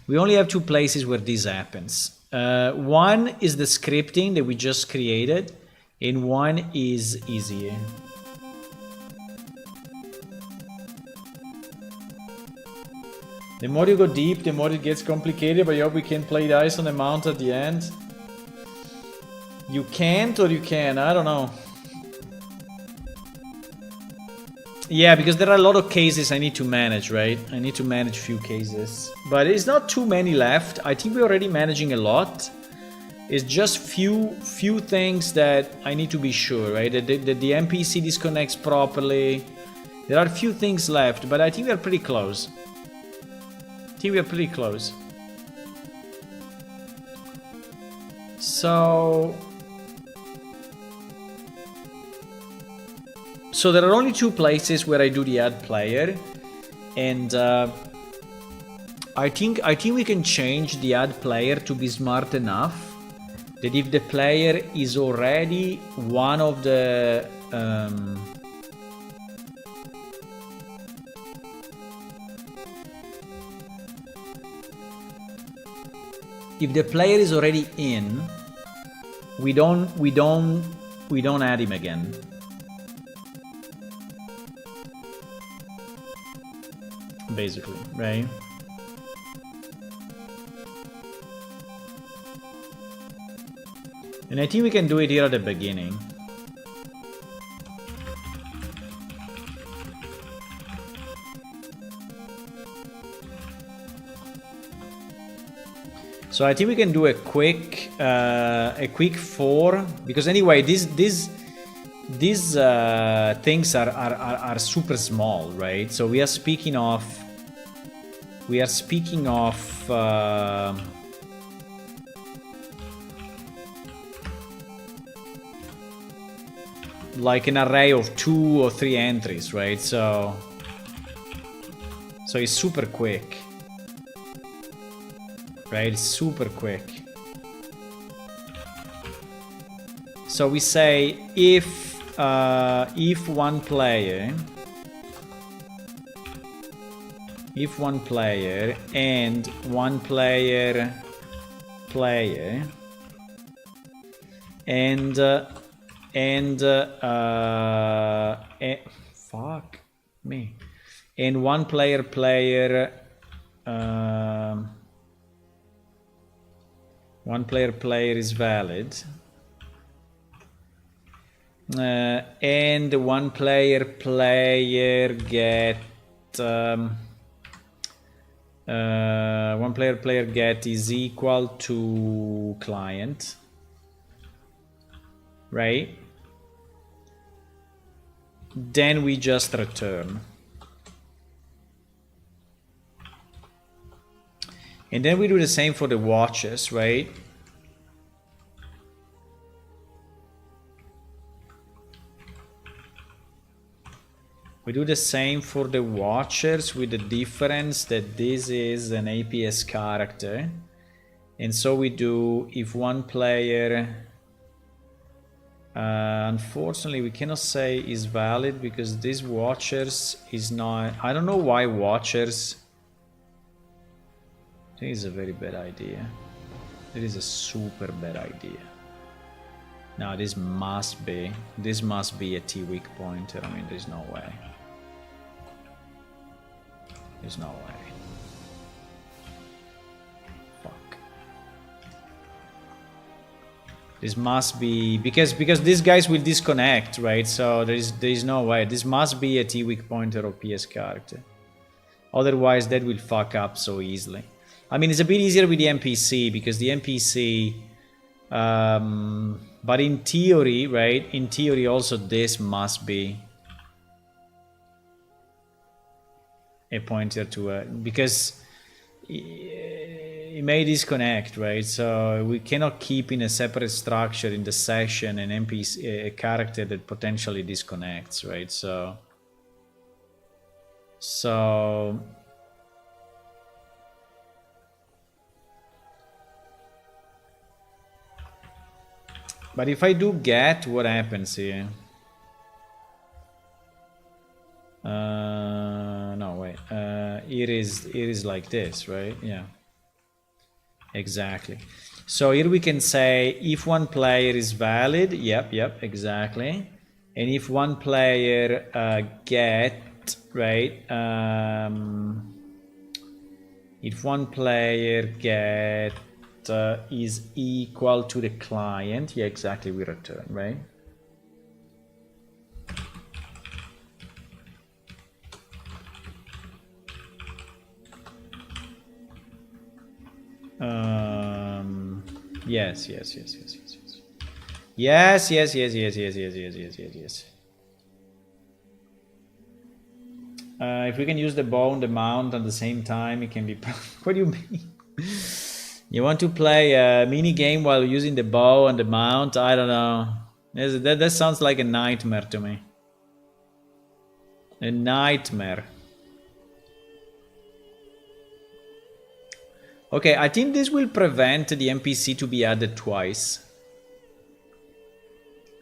We only have two places where this happens. One is the scripting that we just created, and one is easier. The more you go deep, the more it gets complicated, but I hope we can play dice on the mount at the end. You can't or you can, I don't know. Yeah, because there are a lot of cases I need to manage, right? I need to manage few cases. But it's not too many left. I think we're already managing a lot. It's just few things that I need to be sure, right? That the NPC disconnects properly. There are few things left, but I think we're pretty close. I think we're pretty close. So there are only two places where I do the add player, and I think we can change the add player to be smart enough that if the player is already one of the if the player is already in, we don't add him again. Basically, right? And I think we can do it here at the beginning. So I think we can do a quick 4, because anyway these things are super small, right? So we are speaking of like an array of 2 or 3 entries, right? So it's super quick, right? It's super quick. So we say if one player and one player and fuck me, and one player is valid, and one player get one player get is equal to client, right? Then we just return. And then we do the same for the watches, right? We do the same for the watchers, with the difference that this is an APS character. And so we do if one player, unfortunately we cannot say is valid because this watchers is not, I don't know why watchers, I think it's a very bad idea. It is a super bad idea. Now this must be a T-weak pointer. I mean, there's no way. There's no way. Fuck. This must be because these guys will disconnect, right? So there is no way. This must be a T-weak pointer or PS character. Otherwise, that will fuck up so easily. I mean, it's a bit easier with the NPC because the NPC. But in theory, right? In theory, also this must be a pointer to a, because it may disconnect, right? So we cannot keep in a separate structure in the session an NPC, a character that potentially disconnects, right? So but if I do get, what happens here? No, wait. It is like this, right? Yeah. Exactly. So here we can say if one player is valid. Yep, exactly. And if one player get, right? If one player get is equal to the client, yeah, exactly, we return, right? Yes. If we can use the bow and the mount at the same time, it can be. What do you mean? You want to play a mini game while using the bow and the mount? I don't know. That sounds like a nightmare to me. A nightmare. Okay, I think this will prevent the NPC to be added twice.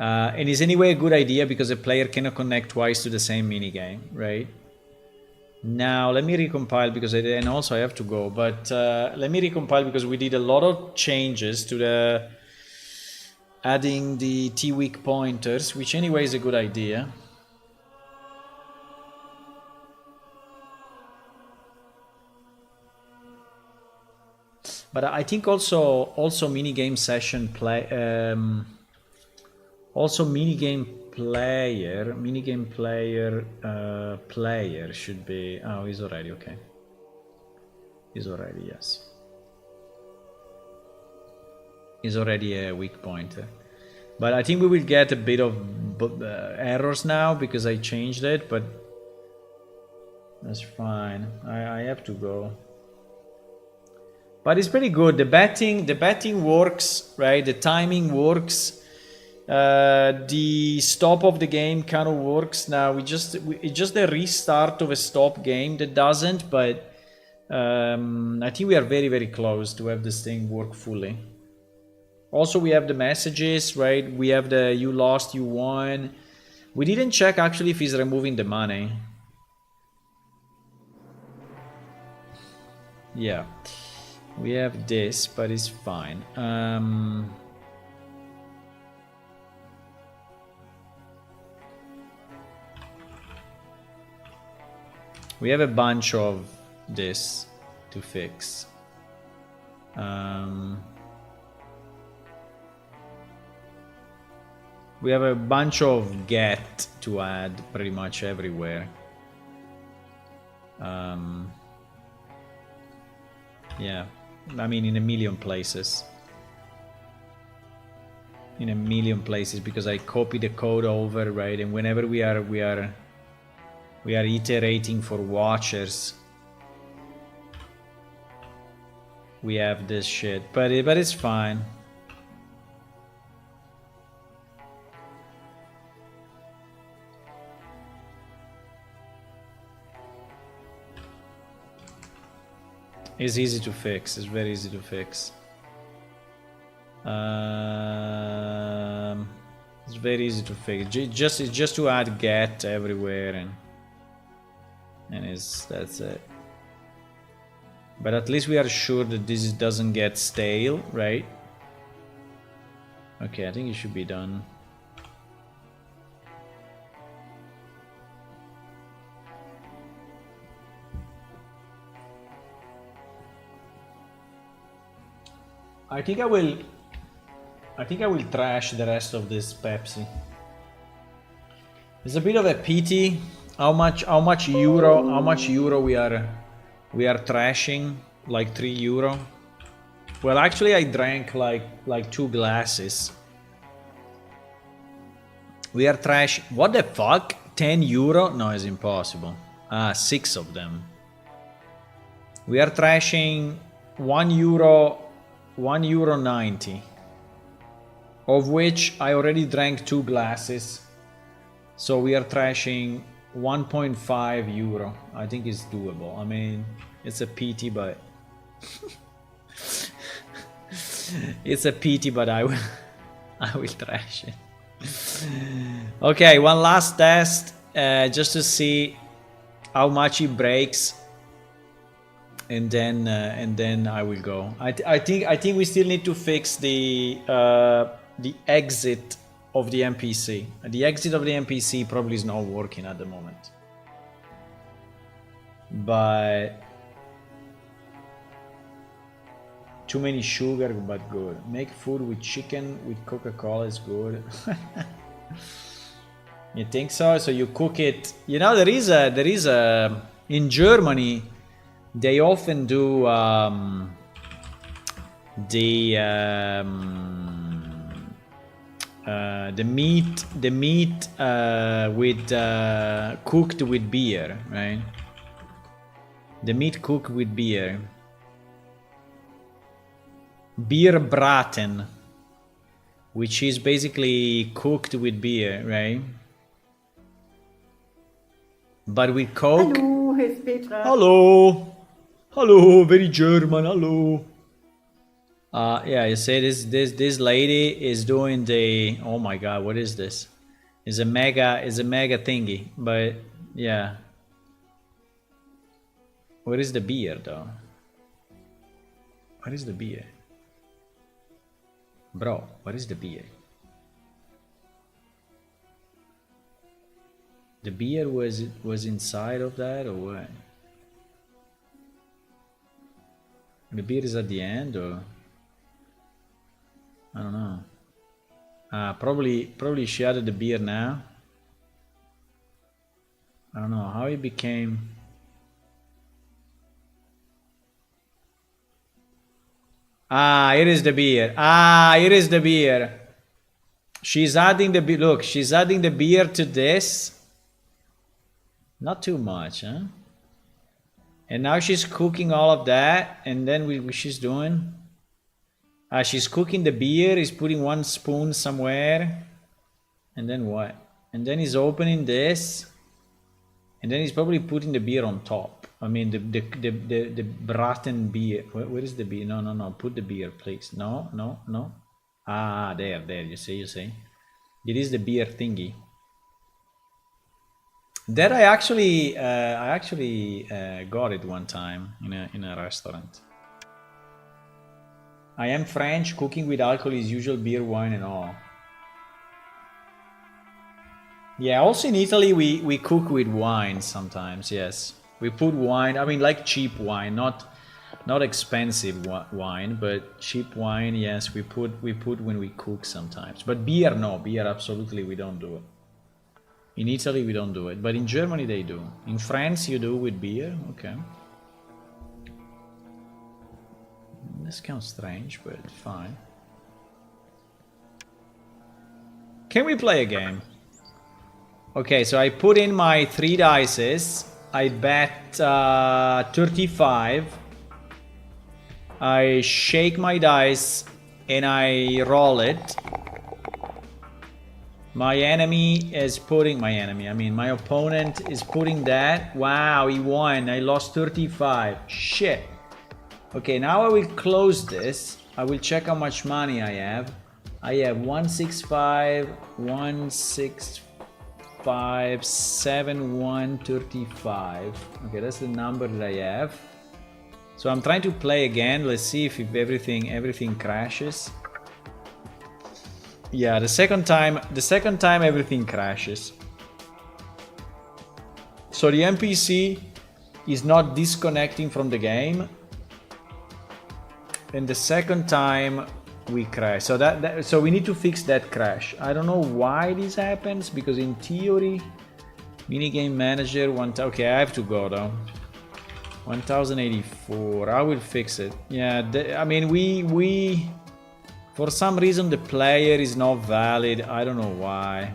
And is anyway a good idea because a player cannot connect twice to the same minigame, right? Now let me recompile because and also I have to go, but let me recompile because we did a lot of changes to the adding the T-weak pointers, which anyway is a good idea. But I think also minigame session play also minigame player should be. Oh, he's already okay. He's already, yes. He's already a weak pointer. But I think we will get a bit of errors now because I changed it, but that's fine. I have to go. But it's pretty good. The betting works, right? The timing works. The stop of the game kind of works now. It's just the restart of a stop game that doesn't, but I think we are very, very close to have this thing work fully. Also, we have the messages, right? We have the you lost, you won. We didn't check actually if he's removing the money. Yeah, we have this, but it's fine. We have a bunch of this to fix. We have a bunch of get to add pretty much everywhere. Yeah, I mean in a million places. In a million places because I copy the code over, right? And whenever we are iterating for watchers, we have this shit, but it's fine. It's easy to fix. It's very easy to fix. It's very easy to fix. It's just to add get everywhere and that's it. But at least we are sure that this doesn't get stale, right? Okay, I think it should be done. I think I will trash the rest of this Pepsi. It's a bit of a pity how much euro we are trashing, like €3. Well, actually I drank like 2 glasses. We are trash. What the fuck? €10? No, it's impossible. 6 of them. We are trashing €1.90, of which I already drank 2 glasses, so we are trashing €1.5. I think it's doable. I mean, it's a pity, but it's a pity, but I will trash it. Okay, one last test, just to see how much it breaks. And then I will go. I think we still need to fix the exit of the NPC. The exit of the NPC probably is not working at the moment. But too many sugar, but good. Make food with chicken with Coca-Cola is good. You think so? So you cook it. You know, there is a in Germany. They often do the meat with cooked with beer, right? The meat cooked with beer. Beer braten, which is basically cooked with beer, right? But with Coke. Hallo, here's Petra. Hello. Hello, very German, hello. Yeah, you say this lady is doing the, oh my god, what is this? Is a mega thingy, but yeah. Where is the beer though? Where is the beer? Bro, where is the beer? The beer was inside of that or what? The beer is at the end or I don't know. Probably she added the beer now. I don't know how it became. Here is the beer. Here is the beer. She's adding the beer. Look, she's adding the beer to this. Not too much, huh? And now she's cooking all of that, and then she's doing. She's cooking the beer. Is putting 1 spoon somewhere, and then what? And then he's opening this, and then he's probably putting the beer on top. I mean the Braten beer. Where is the beer? No. Put the beer, please. No. There. You see. It is the beer thingy. That I actually got it one time in a restaurant. I am French. Cooking with alcohol is usual beer, wine, and all. Yeah. Also in Italy, we cook with wine sometimes. Yes, we put wine. I mean, like cheap wine, not expensive wine, but cheap wine. Yes, we put when we cook sometimes. But beer, no. Beer, absolutely, we don't do it. In Italy, we don't do it, but in Germany, they do. In France, you do with beer. Okay. This sounds strange, but fine. Can we play a game? Okay, so I put in my 3 dices. I bet 35. I shake my dice and I roll it. My opponent is putting that. Wow, he won. I lost 35. Shit. Okay, now I will close this. I will check how much money I have. I have 165, 165, 7135. Okay, that's the number that I have. So I'm trying to play again. Let's see if everything crashes. Yeah, the second time everything crashes. So the NPC is not disconnecting from the game. And the second time we crash. So so we need to fix that crash. I don't know why this happens, because in theory, minigame manager okay, I have to go though. 1084. I will fix it. Yeah, I mean we for some reason the player is not valid. I don't know why.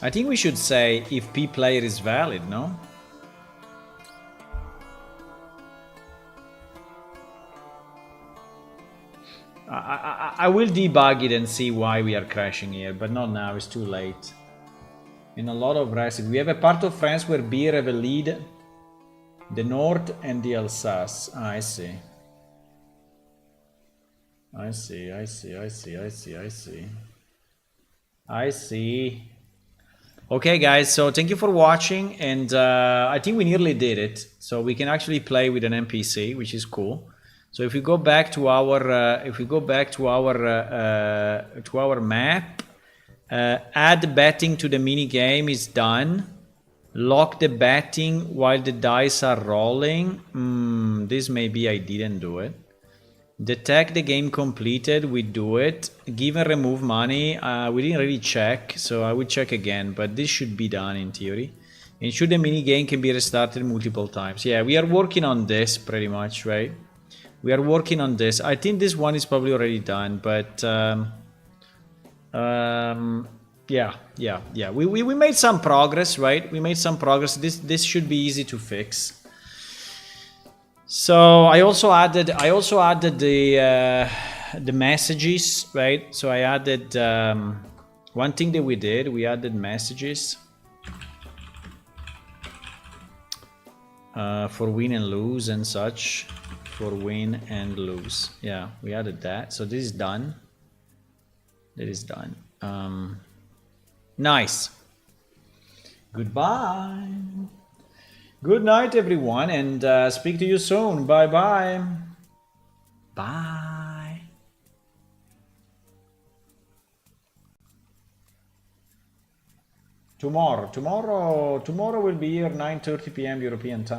I think we should say if P player is valid, no? I will debug it and see why we are crashing here, but not now, it's too late. In a lot of recipes, we have a part of France where beer have a lead, the North and the Alsace. I see. I see. Okay guys, so thank you for watching, and I think we nearly did it. So we can actually play with an NPC, which is cool. So if we go back to our map, add betting to the mini game is done. Lock the betting while the dice are rolling. This maybe I didn't do it. Detect the game completed, we do it. Give and remove money, we didn't really check, so I will check again, but this should be done in theory. Ensure the mini game can be restarted multiple times. Yeah, we are working on this pretty much, right? We are working on this. I think this one is probably already done, but yeah. We made some progress, right? We made some progress. This should be easy to fix. So I also added the messages, right? So I added one thing that we added messages. for win and lose and such. For win and lose. Yeah, we added that. So this is done. That is done. Nice. Goodbye. Good night, everyone, and speak to you soon. Bye-bye. Bye. Tomorrow will be here 9:30 p.m. European time.